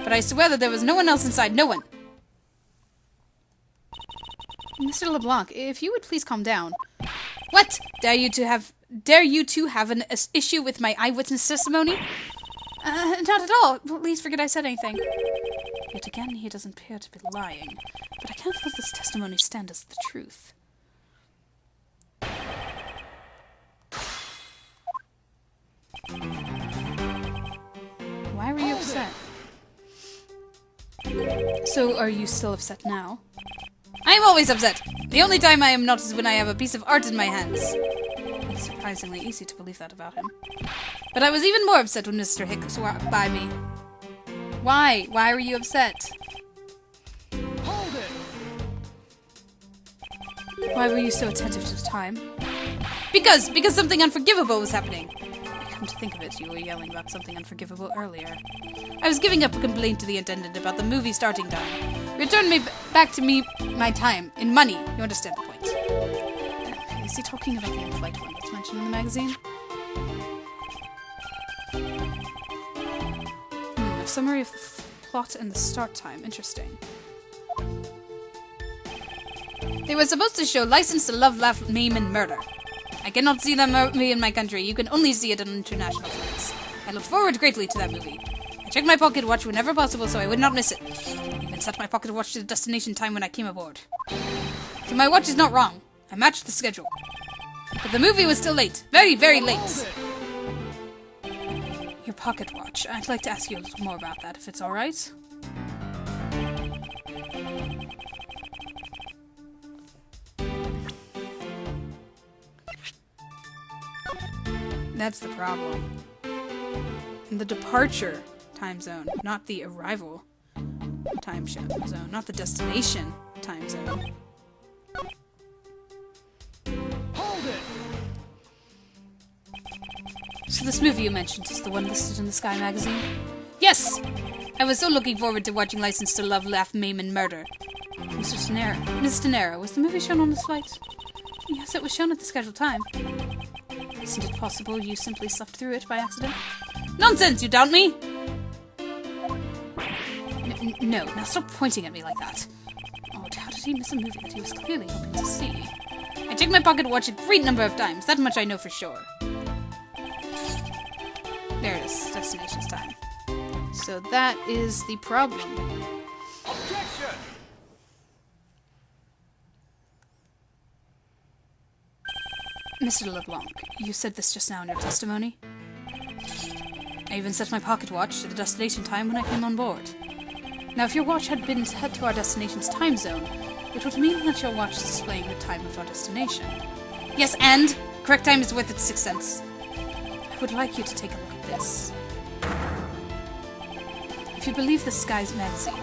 But I swear that there was no one else inside. No one. Mr. LeBlanc, if you would please calm down. What? Dare you to have an issue with my eyewitness testimony? Not at all. Please forget I said anything. Yet again, he doesn't appear to be lying. But I can't let this testimony stand as the truth. Why were you upset? So, are you still upset now? I am always upset! The only time I am not is when I have a piece of art in my hands. was surprisingly easy to believe that about him. But I was even more upset when Mr. Hicks walked by me. Why? Why were you upset? Hold it! Why were you so attentive to the time? Because something unforgivable was happening. Come to think of it, you were yelling about something unforgivable earlier. I was giving up a complaint to the attendant about the movie starting time. Return me back to me my time in money. You understand the point? Is he talking about the in-flight one that's mentioned in the magazine? A summary of the plot and the start time. Interesting. They were supposed to show License to Love, Laugh, Maim, and Murder. I cannot see that movie in my country. You can only see it on international flights. I look forward greatly to that movie. I check my pocket watch whenever possible so I would not miss it. I even set my pocket watch to the destination time when I came aboard. So my watch is not wrong. I matched the schedule. But the movie was still late. Very, very late. Your pocket watch. I'd like to ask you a little more about that, if it's alright. That's the problem. In the departure time zone, not the arrival time zone, not the destination time zone. Hold it! So this movie you mentioned is the one listed in the Sky magazine? Yes! I was so looking forward to watching License to Love, Laugh, Maim, and Murder. Ms. Tenera, was the movie shown on this flight? Yes, it was shown at the scheduled time. Isn't it possible you simply slept through it by accident? Nonsense! You doubt me? No, now stop pointing at me like that. Oh, how did he miss a movie that he was clearly hoping to see? I checked my pocket watch a great number of times. That much I know for sure. There it is. Destination's time. So that is the problem. Objection! Mr. LeBlanc, you said this just now in your testimony. I even set my pocket watch to the destination time when I came on board. Now, if your watch had been set to our destination's time zone, it would mean that your watch is displaying the time of our destination. Yes, and correct time is worth its 6 cents. I would like you to take a look at this. If you believe the Skies magazine,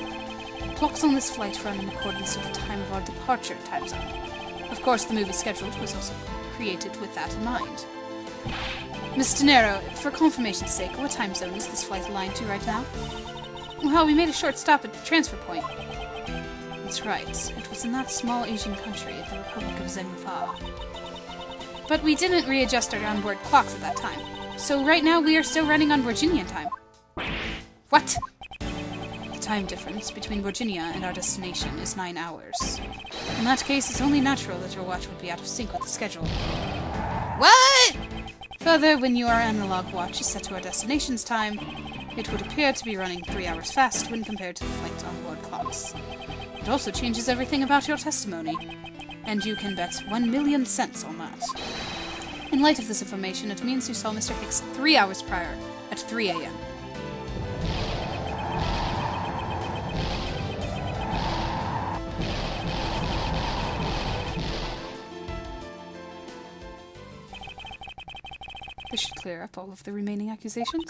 clocks on this flight run in accordance with the time of our departure time zone. Of course, the movie schedule was also created with that in mind. Miss Tenero, for confirmation's sake, what time zone is this flight aligned to right now? Well, we made a short stop at the transfer point. That's right. It was in that small Asian country, the Republic of Zengfa. But we didn't readjust our onboard clocks at that time. So right now we are still running on Virginian time. What? The time difference between Virginia and our destination is 9 hours. In that case, it's only natural that your watch would be out of sync with the schedule. What? Further, when your analog watch is set to our destination's time, it would appear to be running 3 hours fast when compared to the flight's onboard clocks. It also changes everything about your testimony, and you can bet 1,000,000 cents on that. In light of this information, it means you saw Mr. Hicks 3 hours prior, at 3 a.m. This should clear up all of the remaining accusations.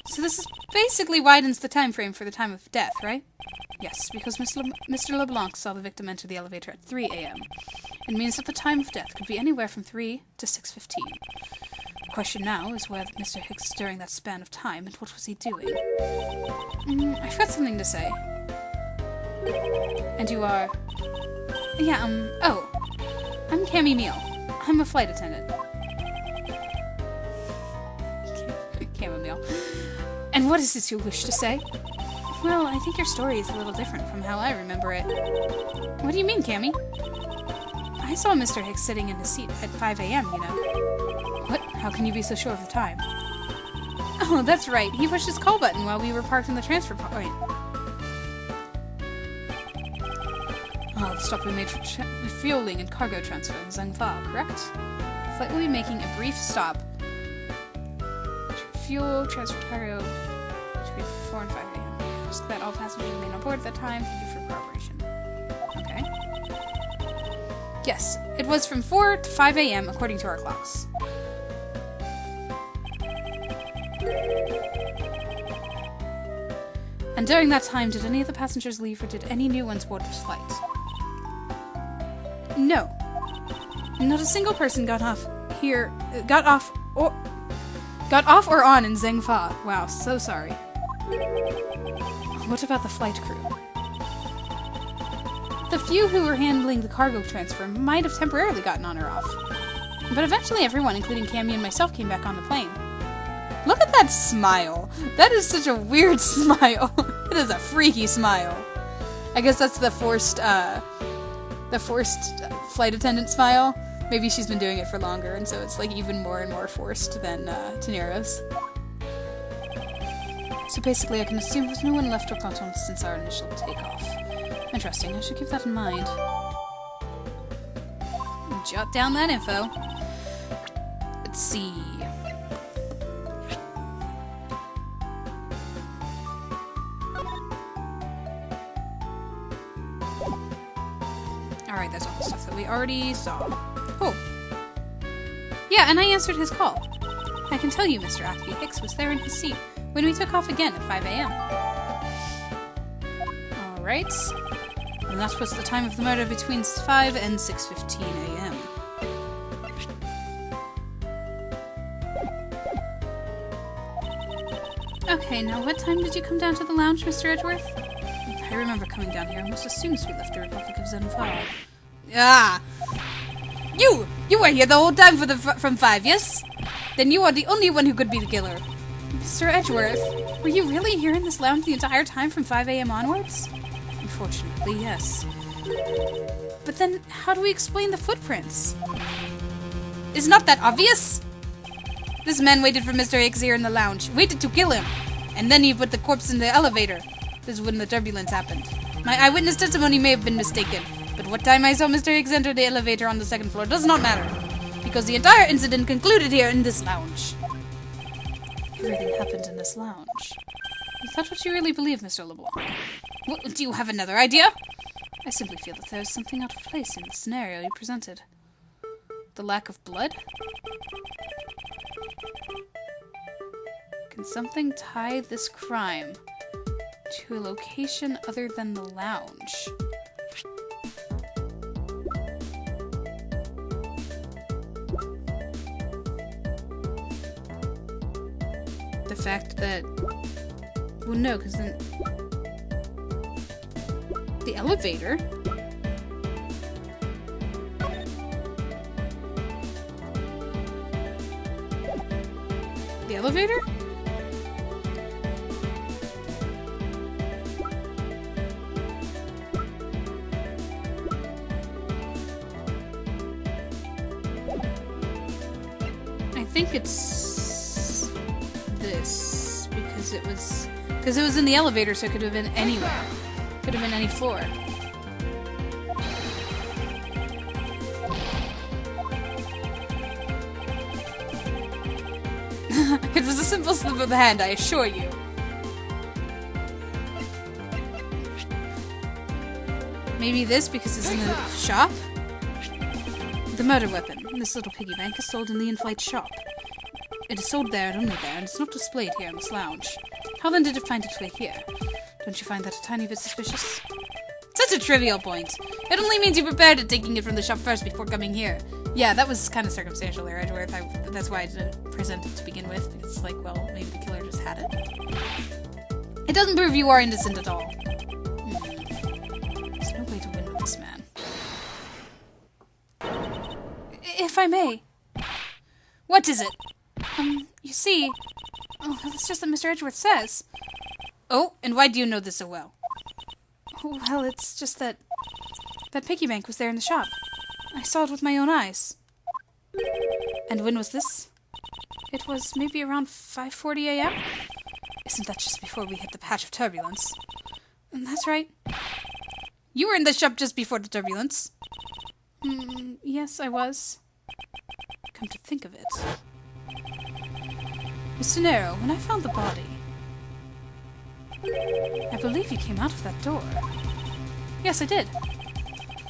So this is basically widens the time frame for the time of death, right? Yes, because Mr. LeBlanc saw the victim enter the elevator at 3 a.m. It means that the time of death could be anywhere from 3 to 6:15. The question now is where Mr. Hicks during that span of time, and what was he doing? I've got something to say. And you are... Yeah, oh. I'm Cammy Meal. I'm a flight attendant. Chamomile. And what is it you wish to say? Well, I think your story is a little different from how I remember it. What do you mean, Cammy? I saw Mr. Hicks sitting in his seat at 5 a.m., you know. What? How can you be so sure of the time? Oh, that's right. He pushed his call button while we were parked in the transfer point. Oh, the stop we made for refueling and cargo transfer in Zhengfa, correct? The flight will be making a brief stop. Fuel, transfer cargo, between 4 and 5 a.m. Ask that all passengers remain on board at that time. Thank you for cooperation. Okay. Yes, it was from 4 to 5 a.m. according to our clocks. And during that time, did any of the passengers leave or did any new ones board this flight? No. Not a single person got off or on in Zhengfa. Wow, so sorry. What about the flight crew? The few who were handling the cargo transfer might have temporarily gotten on or off. But eventually everyone, including Cammy and myself, came back on the plane. Look at that smile! That is such a weird smile. It is a freaky smile. I guess that's the forced flight attendant smile. Maybe she's been doing it for longer, and so it's like even more and more forced than Tenero's. So basically, I can assume there's no one left or Canton since our initial takeoff. Interesting, I should keep that in mind. Jot down that info. Let's see. Alright, that's all the stuff that we already saw. Oh. Yeah, and I answered his call. I can tell you Mr. Ackley Hicks was there in his seat when we took off again at 5 a.m. Alright. And that was the time of the murder between 5 and 6:15 a.m. Okay, now what time did you come down to the lounge, Mr. Edgeworth? I remember coming down here almost as soon as we left the Republic of Zenfar. Ah! You were here the whole time from 5, yes? Then you are the only one who could be the killer. Mr. Edgeworth, were you really here in this lounge the entire time from 5 a.m. onwards? Unfortunately, yes. But then, how do we explain the footprints? Is not that obvious? This man waited for Mr. Hicks here in the lounge, waited to kill him, and then he put the corpse in the elevator. This is when the turbulence happened. My eyewitness testimony may have been mistaken, but what time I saw Mr. Hicks enter the elevator on the second floor does not matter, because the entire incident concluded here in this lounge. Everything happened in this lounge. Is that what you really believe, Mr. LeBlanc? Well, do you have another idea? I simply feel that there is something out of place in the scenario you presented. The lack of blood? Can something tie this crime to a location other than the lounge? The fact that... Well, no, because then... The elevator? The elevator? I think it's this because it was in the elevator, so it could have been anywhere. Could have been any floor. It was a simple slip of the hand, I assure you. Maybe this because it's in the shop? The murder weapon. This little piggy bank is sold in the in-flight shop. It is sold there and only there, and it's not displayed here in this lounge. How then did it find its way here? Don't you find that a tiny bit suspicious? Such a trivial point. It only means you prepared it taking it from the shop first before coming here. Yeah, that was kind of circumstantial there, Edgeworth. That's why I didn't present it to begin with. It's like, well, maybe the killer just had it. It doesn't prove you are innocent at all. There's no way to win with this man. If I may. What is it? You see... Oh, that's just what Mr. Edgeworth says. Oh, and why do you know this so well? Oh, well, it's just that... That piggy bank was there in the shop. I saw it with my own eyes. And when was this? It was maybe around 5:40 a.m.? Isn't that just before we hit the patch of turbulence? That's right. You were in the shop just before the turbulence. Yes, I was. Come to think of it. Mr. Nero, when I found the body, I believe you came out of that door. Yes, I did.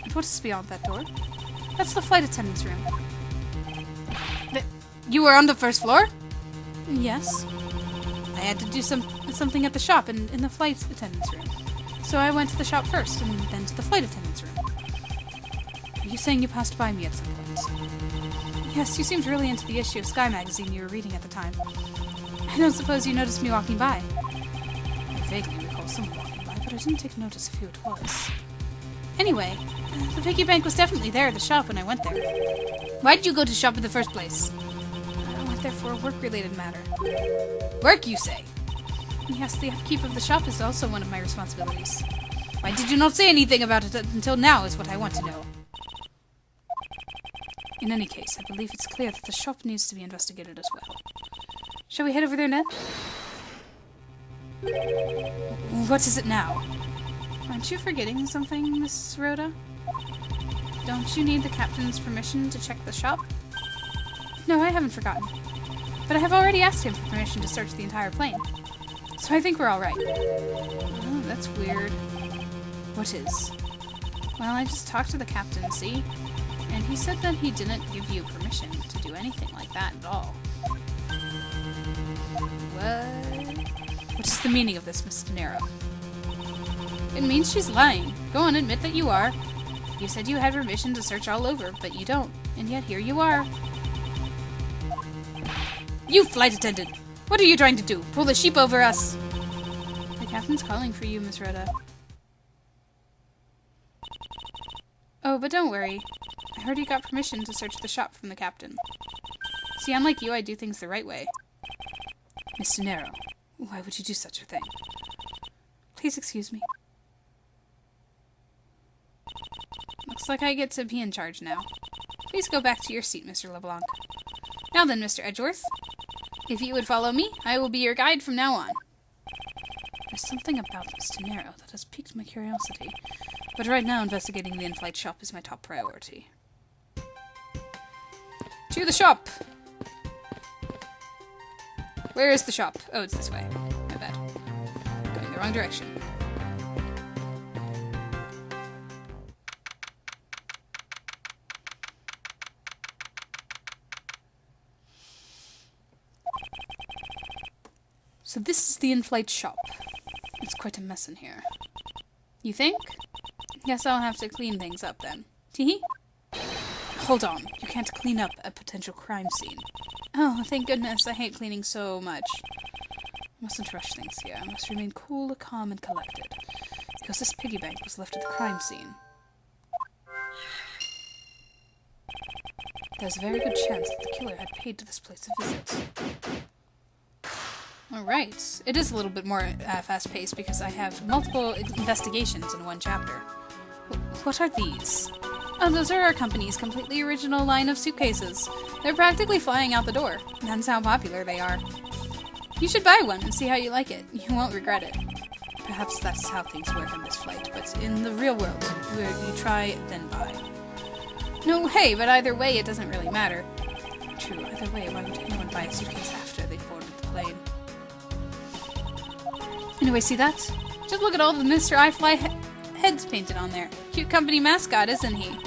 And what is beyond that door? That's the flight attendant's room. You were on the first floor? Yes. I had to do something at the shop in the flight attendant's room. So I went to the shop first, and then to the flight attendant's room. Are you saying you passed by me at some point? Yes, you seemed really into the issue of Sky magazine you were reading at the time. I don't suppose you noticed me walking by. I vaguely recall someone walking by, but I didn't take notice of who it was. Anyway, the piggy bank was definitely there at the shop when I went there. Why did you go to shop in the first place? I went there for a work-related matter. Work, you say? Yes, the upkeep of the shop is also one of my responsibilities. Why did you not say anything about it until now is what I want to know. In any case, I believe it's clear that the shop needs to be investigated as well. Shall we head over there, Ned? What is it now? Aren't you forgetting something, Mrs. Rhoda? Don't you need the captain's permission to check the shop? No, I haven't forgotten. But I have already asked him for permission to search the entire plane. So I think we're all right. Oh, that's weird. What is? Well, I just talked to the captain, see? And he said that he didn't give you permission to do anything like that at all. What is the meaning of this, Miss De Niro? It means she's lying. Go on, admit that you are. You said you had permission to search all over, but you don't. And yet here you are. You flight attendant! What are you trying to do? Pull the sheep over us? The captain's calling for you, Miss Rhoda. Oh, but don't worry. I heard you got permission to search the shop from the captain. See, unlike you, I do things the right way. Miss De Niro, why would you do such a thing? Please excuse me. Looks like I get to be in charge now. Please go back to your seat, Mr. LeBlanc. Now then, Mr. Edgeworth. If you would follow me, I will be your guide from now on. There's something about Miss De Niro that has piqued my curiosity, but right now investigating the in-flight shop is my top priority. To the shop! Where is the shop? Oh, it's this way. My bad. Going the wrong direction. So this is the in-flight shop. It's quite a mess in here. You think? Guess I'll have to clean things up then. Teehee? Hold on. You can't clean up a potential crime scene. Oh, thank goodness. I hate cleaning so much. I mustn't rush things here. I must remain cool, calm, and collected. Because this piggy bank was left at the crime scene. There's a very good chance that the killer had paid to this place a visit. Alright. It is a little bit more fast-paced because I have multiple investigations in one chapter. What are these? Oh, those are our company's completely original line of suitcases. They're practically flying out the door. That's how popular they are. You should buy one and see how you like it. You won't regret it. Perhaps that's how things work on this flight, but in the real world, where you try, then buy. No, hey, but either way, it doesn't really matter. True, either way, why would anyone buy a suitcase after they boarded the plane? Anyway, see that? Just look at all the Mr. I Fly heads painted on there. Cute company mascot, isn't he?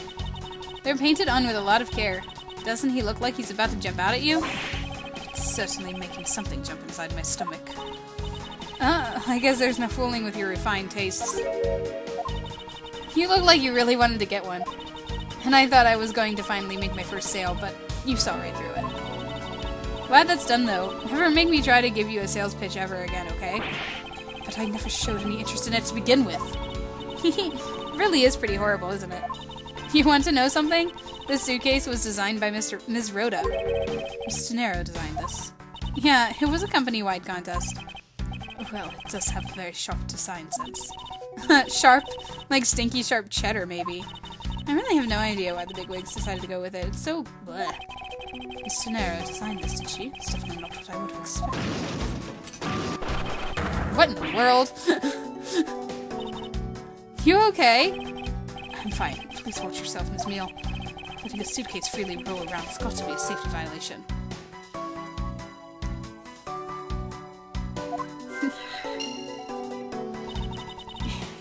They're painted on with a lot of care. Doesn't he look like he's about to jump out at you? It's certainly making something jump inside my stomach. I guess there's no fooling with your refined tastes. You look like you really wanted to get one. And I thought I was going to finally make my first sale, but you saw right through it. Glad that's done, though. Never make me try to give you a sales pitch ever again, okay? But I never showed any interest in it to begin with. It really is pretty horrible, isn't it? You want to know something? This suitcase was designed by Ms. Rhoda. Miss De Niro designed this. Yeah, it was a company-wide contest. Well, it does have a very sharp design sense. Sharp? Like stinky sharp cheddar, maybe. I really have no idea why the bigwigs decided to go with it. It's so bleh. Miss De Niro designed this, did she? It's definitely not what I would have expected. What in the world? You okay? I'm fine. Please watch yourself, Miss Meal. Letting a suitcase freely roll around has got to be a safety violation.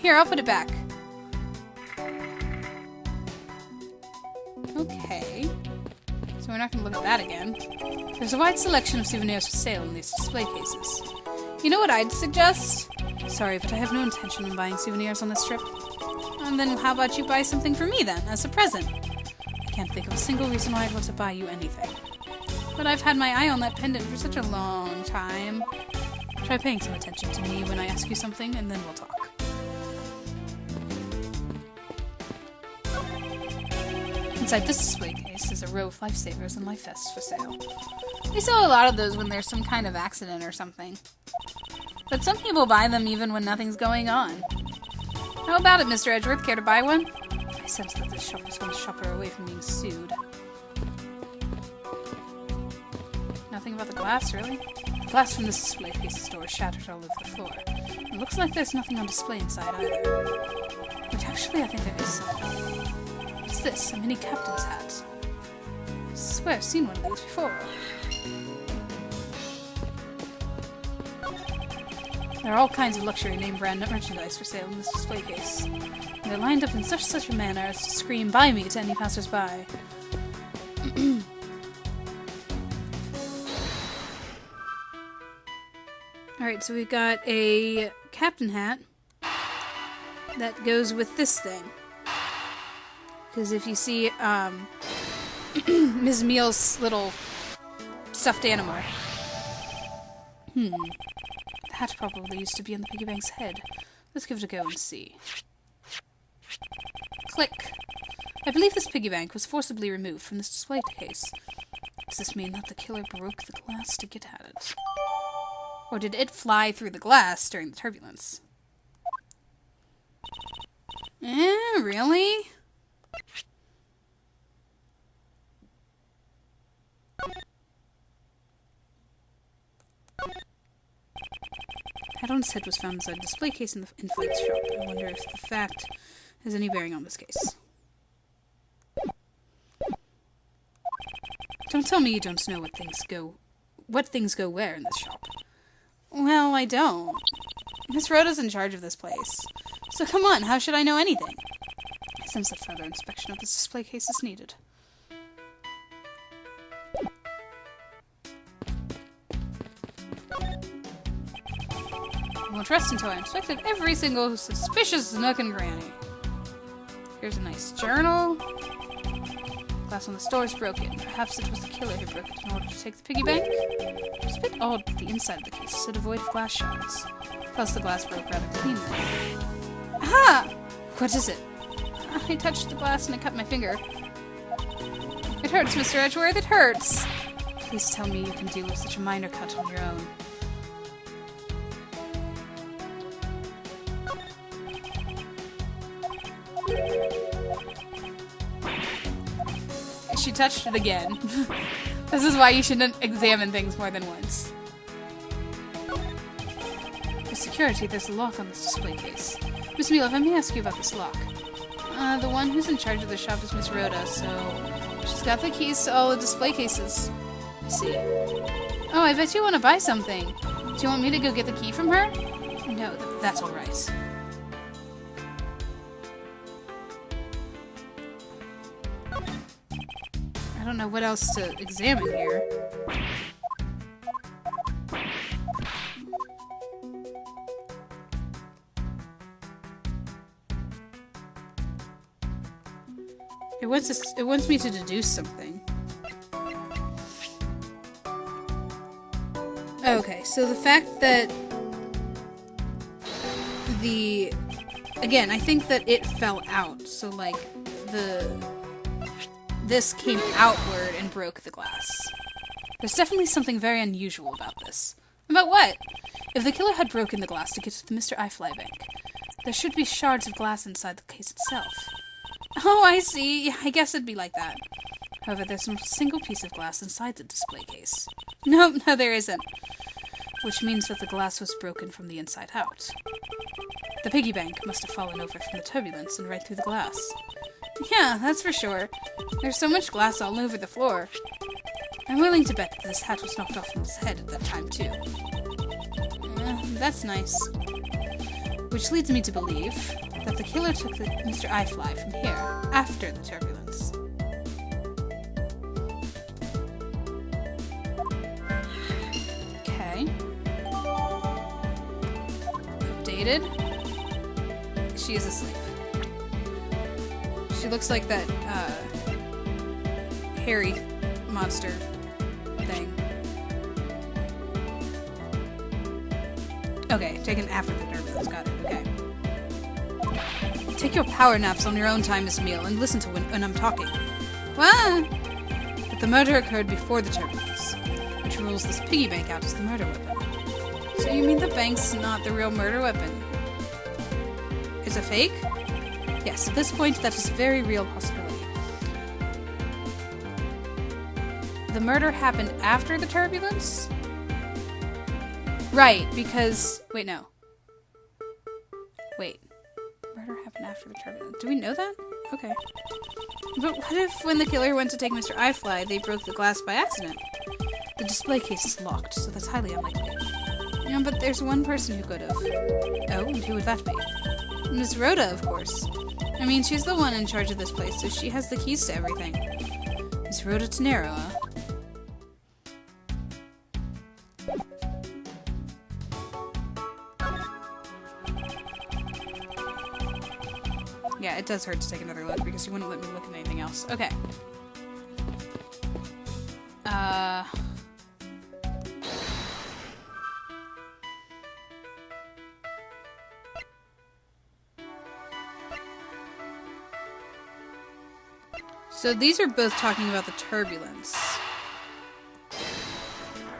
Here, I'll put it back. Okay. So we're not going to look at that again. There's a wide selection of souvenirs for sale in these display cases. You know what I'd suggest? Sorry, but I have no intention of buying souvenirs on this trip. And then how about you buy something for me then, as a present? I can't think of a single reason why I'd want to buy you anything. But I've had my eye on that pendant for such a long time. Try paying some attention to me when I ask you something, and then we'll talk. Inside this display case is a row of lifesavers and life vests for sale. We sell a lot of those when there's some kind of accident or something. But some people buy them even when nothing's going on. How about it, Mr. Edgeworth? Care to buy one? I sense that this shop is one shopper away from being sued. Nothing about the glass, really? The glass from this display case's door is shattered all over the floor. It looks like there's nothing on display inside either. But actually, I think there is something. What's this? A mini captain's hat. I swear I've seen one of these before. There are all kinds of luxury name-brand merchandise for sale in this display case. And they're lined up in such a manner as to scream, "Buy me!" to any passers-by. Alright, so we've got a captain hat that goes with this thing. Because if you see Ms. Meal's little stuffed animal. The hat probably used to be on the piggy bank's head. Let's give it a go and see. Click. I believe this piggy bank was forcibly removed from this display case. Does this mean that the killer broke the glass to get at it? Or did it fly through the glass during the turbulence? Really? Hat on its head was found inside a display case in the inflate's shop. I wonder if the fact has any bearing on this case. Don't tell me you don't know what things go where in this shop. Well, I don't. Miss Rhoda's in charge of this place. So come on, how should I know anything? I sense that further inspection of this display case is needed. I won't rest until I inspected every single suspicious nook and cranny. Here's a nice journal. Glass on the store is broken. Perhaps it was the killer who broke it in order to take the piggy bank. It's a bit odd that the inside of the case is so devoid of glass shards. Plus the glass broke rather cleanly. Aha! What is it? I touched the glass and I cut my finger. It hurts, Mr. Edgeworth, it hurts! Please tell me you can deal with such a minor cut on your own. She touched it again. This is why you shouldn't examine things more than once. For security, there's a lock on this display case. Miss Mila, if I may ask you about this lock. The one who's in charge of the shop is Miss Rhoda, so she's got the keys to all the display cases. I see. Oh, I bet you want to buy something. Do you want me to go get the key from her? No, that's all right. I don't know what else to examine here. It wants me to deduce something. Okay, so the fact that again, I think that it fell out. So like this came outward and broke the glass. There's definitely something very unusual about this. About what? If the killer had broken the glass to get to the Mr. iFly bank, there should be shards of glass inside the case itself. Oh, I see. I guess it'd be like that. However, there's not a single piece of glass inside the display case. No, there isn't. Which means that the glass was broken from the inside out. The piggy bank must have fallen over from the turbulence and right through the glass. Yeah, that's for sure. There's so much glass all over the floor. I'm willing to bet that this hat was knocked off from his head at that time, too. That's nice. Which leads me to believe that the killer took the Mr. iFly from here after the turbulence. sedated. She is asleep. She looks like that, hairy monster thing. Okay, taken after the turbulence. Got it. Okay. Take your power naps on your own time, Miss Meal, and listen to when I'm talking. What? But the murder occurred before the turbulence, which rules this piggy bank out as the murder weapon. So you mean the bank's not the real murder weapon? It's a fake? Yes, at this point, that is a very real possibility. The murder happened after the turbulence? Right, because... Wait, no. Wait. Murder happened after the turbulence. Do we know that? Okay. But what if when the killer went to take Mr. Eyefly, they broke the glass by accident? The display case is locked, so that's highly unlikely. Yeah, but there's one person who could have. Oh, and who would that be? Miss Rhoda, of course. I mean, she's the one in charge of this place, so she has the keys to everything. Miss Rhoda Tenero, huh? Yeah, it does hurt to take another look because you wouldn't let me look at anything else. Okay. So these are both talking about the turbulence.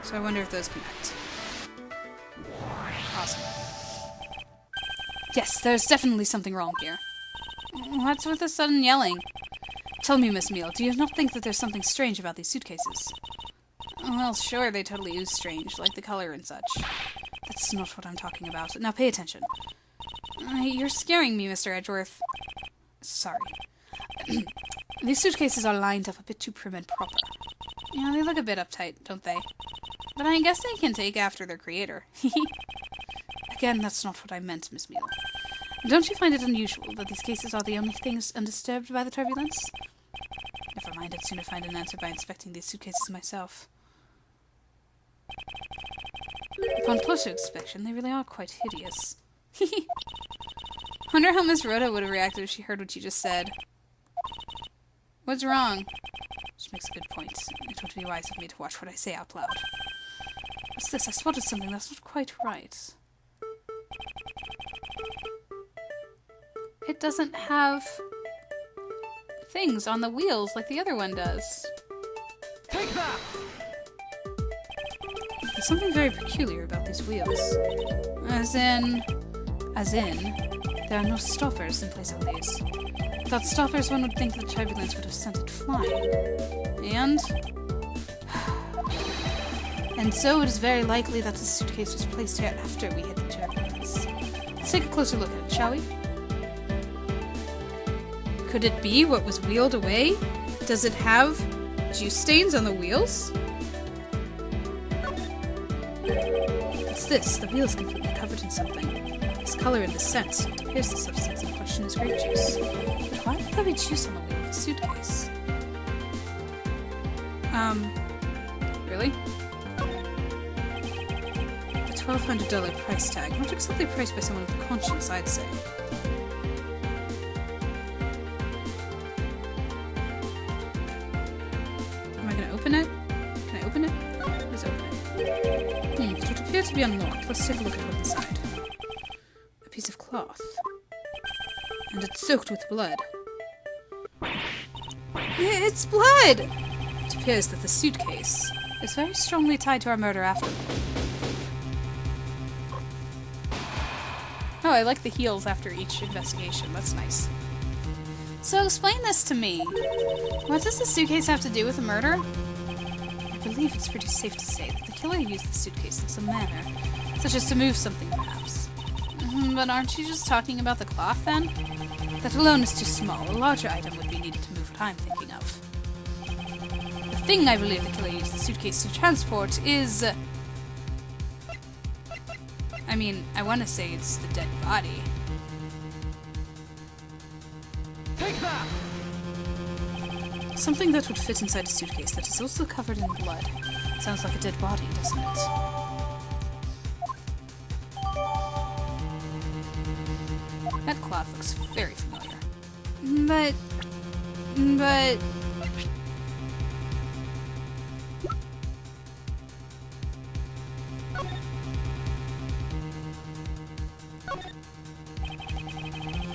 So I wonder if those connect. Awesome. Yes, there's definitely something wrong here. What's with the sudden yelling? Tell me, Miss Meal, do you not think that there's something strange about these suitcases? Well, sure, they totally ooze strange, like the color and such. That's not what I'm talking about. Now pay attention. You're scaring me, Mr. Edgeworth. Sorry. These suitcases are lined up a bit too prim and proper. Yeah, they look a bit uptight, don't they? But I guess they can take after their creator. Again, that's not what I meant, Miss Meal. Don't you find it unusual that these cases are the only things undisturbed by the turbulence? Never mind, I'd sooner find an answer by inspecting these suitcases myself. Upon closer inspection, they really are quite hideous. Wonder how Miss Rhoda would have reacted if she heard what you just said. What's wrong? She makes a good point. It would be wise of me to watch what I say out loud. What's this? I spotted something that's not quite right. It doesn't have things on the wheels like the other one does. Take that! There's something very peculiar about these wheels. As in, there are no stoppers in place of these. Without stoppers, one would think the turbulence would have sent it flying. And so it is very likely that the suitcase was placed here after we hit the turbulence. Let's take a closer look at it, shall we? Could it be what was wheeled away? Does it have juice stains on the wheels? What's this? The wheel is completely covered in something. This color and the scent. It appears the substance in question is grape juice. But why would there be juice on the wheel of a suitcase? Really? A $1,200 price tag. Not exactly priced by someone with a conscience, I'd say. Open it? Can I open it? Let's open it. It would appear to be unlocked. Let's take a look at what's inside. A piece of cloth. And it's soaked with blood. It's blood! It appears that the suitcase is very strongly tied to our murder after. Oh, I like the heels after each investigation. That's nice. So explain this to me. What does the suitcase have to do with the murder? I believe it's pretty safe to say that the killer used the suitcase in some manner, such as to move something, perhaps. But aren't you just talking about the cloth, then? That alone is too small. A larger item would be needed to move what I'm thinking of. The thing I believe the killer used the suitcase to transport is... I mean, I want to say it's the dead body. Take that! Something that would fit inside a suitcase that is also covered in blood. Sounds like a dead body, doesn't it? cloth looks very familiar. But...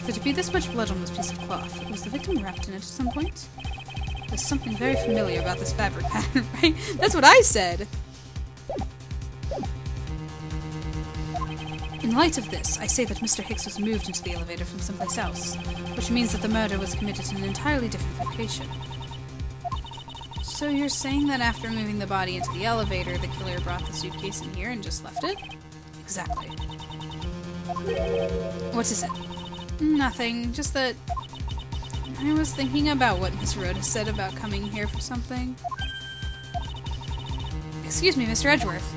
For to be this much blood on this piece of cloth, was the victim wrapped in it at some point? There's something very familiar about this fabric pattern, right? That's what I said! In light of this, I say that Mr. Hicks was moved into the elevator from someplace else, which means that the murder was committed in an entirely different location. So you're saying that after moving the body into the elevator, the killer brought the suitcase in here and just left it? Exactly. What is it? Nothing, just that I was thinking about what Miss Rhoda said about coming here for something. Excuse me, Mr. Edgeworth.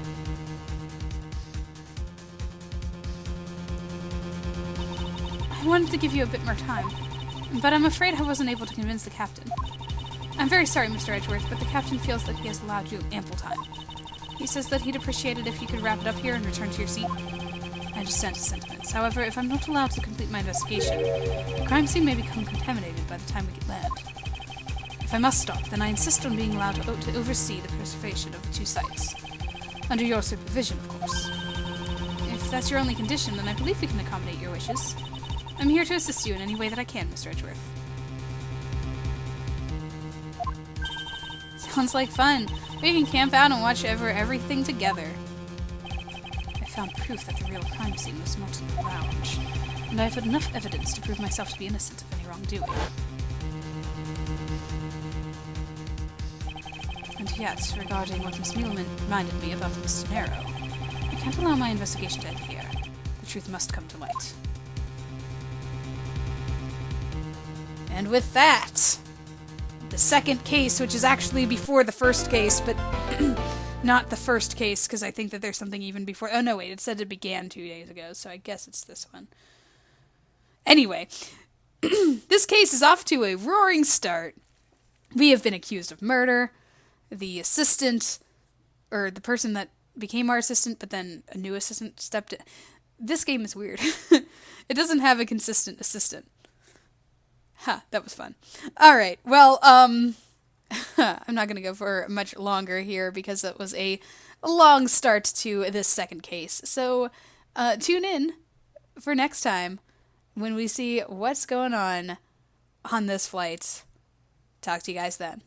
I wanted to give you a bit more time, but I'm afraid I wasn't able to convince the captain. I'm very sorry, Mr. Edgeworth, but the captain feels that he has allowed you ample time. He says that he'd appreciate it if you could wrap it up here and return to your seat. I understand his sentiments. However, if I'm not allowed to complete my investigation, the crime scene may become contaminated by the time we get land. If I must stop, then I insist on being allowed to oversee the preservation of the two sites. Under your supervision, of course. If that's your only condition, then I believe we can accommodate your wishes. I'm here to assist you in any way that I can, Mr. Edgeworth. Sounds like fun. We can camp out and watch everything together. I found proof that the real crime scene was not in the lounge, and I have enough evidence to prove myself to be innocent of any wrongdoing. And yet, regarding what Miss Muehlman reminded me about Miss Tenero, I can't allow my investigation to end here. The truth must come to light. And with that, the second case, which is actually before the first case, but not the first case, because I think that there's something even before. Oh, no, wait, it said it began 2 days ago, so I guess it's this one. Anyway, this case is off to a roaring start. We have been accused of murder. The assistant, or the person that became our assistant, but then a new assistant stepped in. This game is weird. It doesn't have a consistent assistant. Ha, that was fun. Alright, well, I'm not going to go for much longer here because it was a long start to this second case. So, tune in for next time when we see what's going on this flight. Talk to you guys then.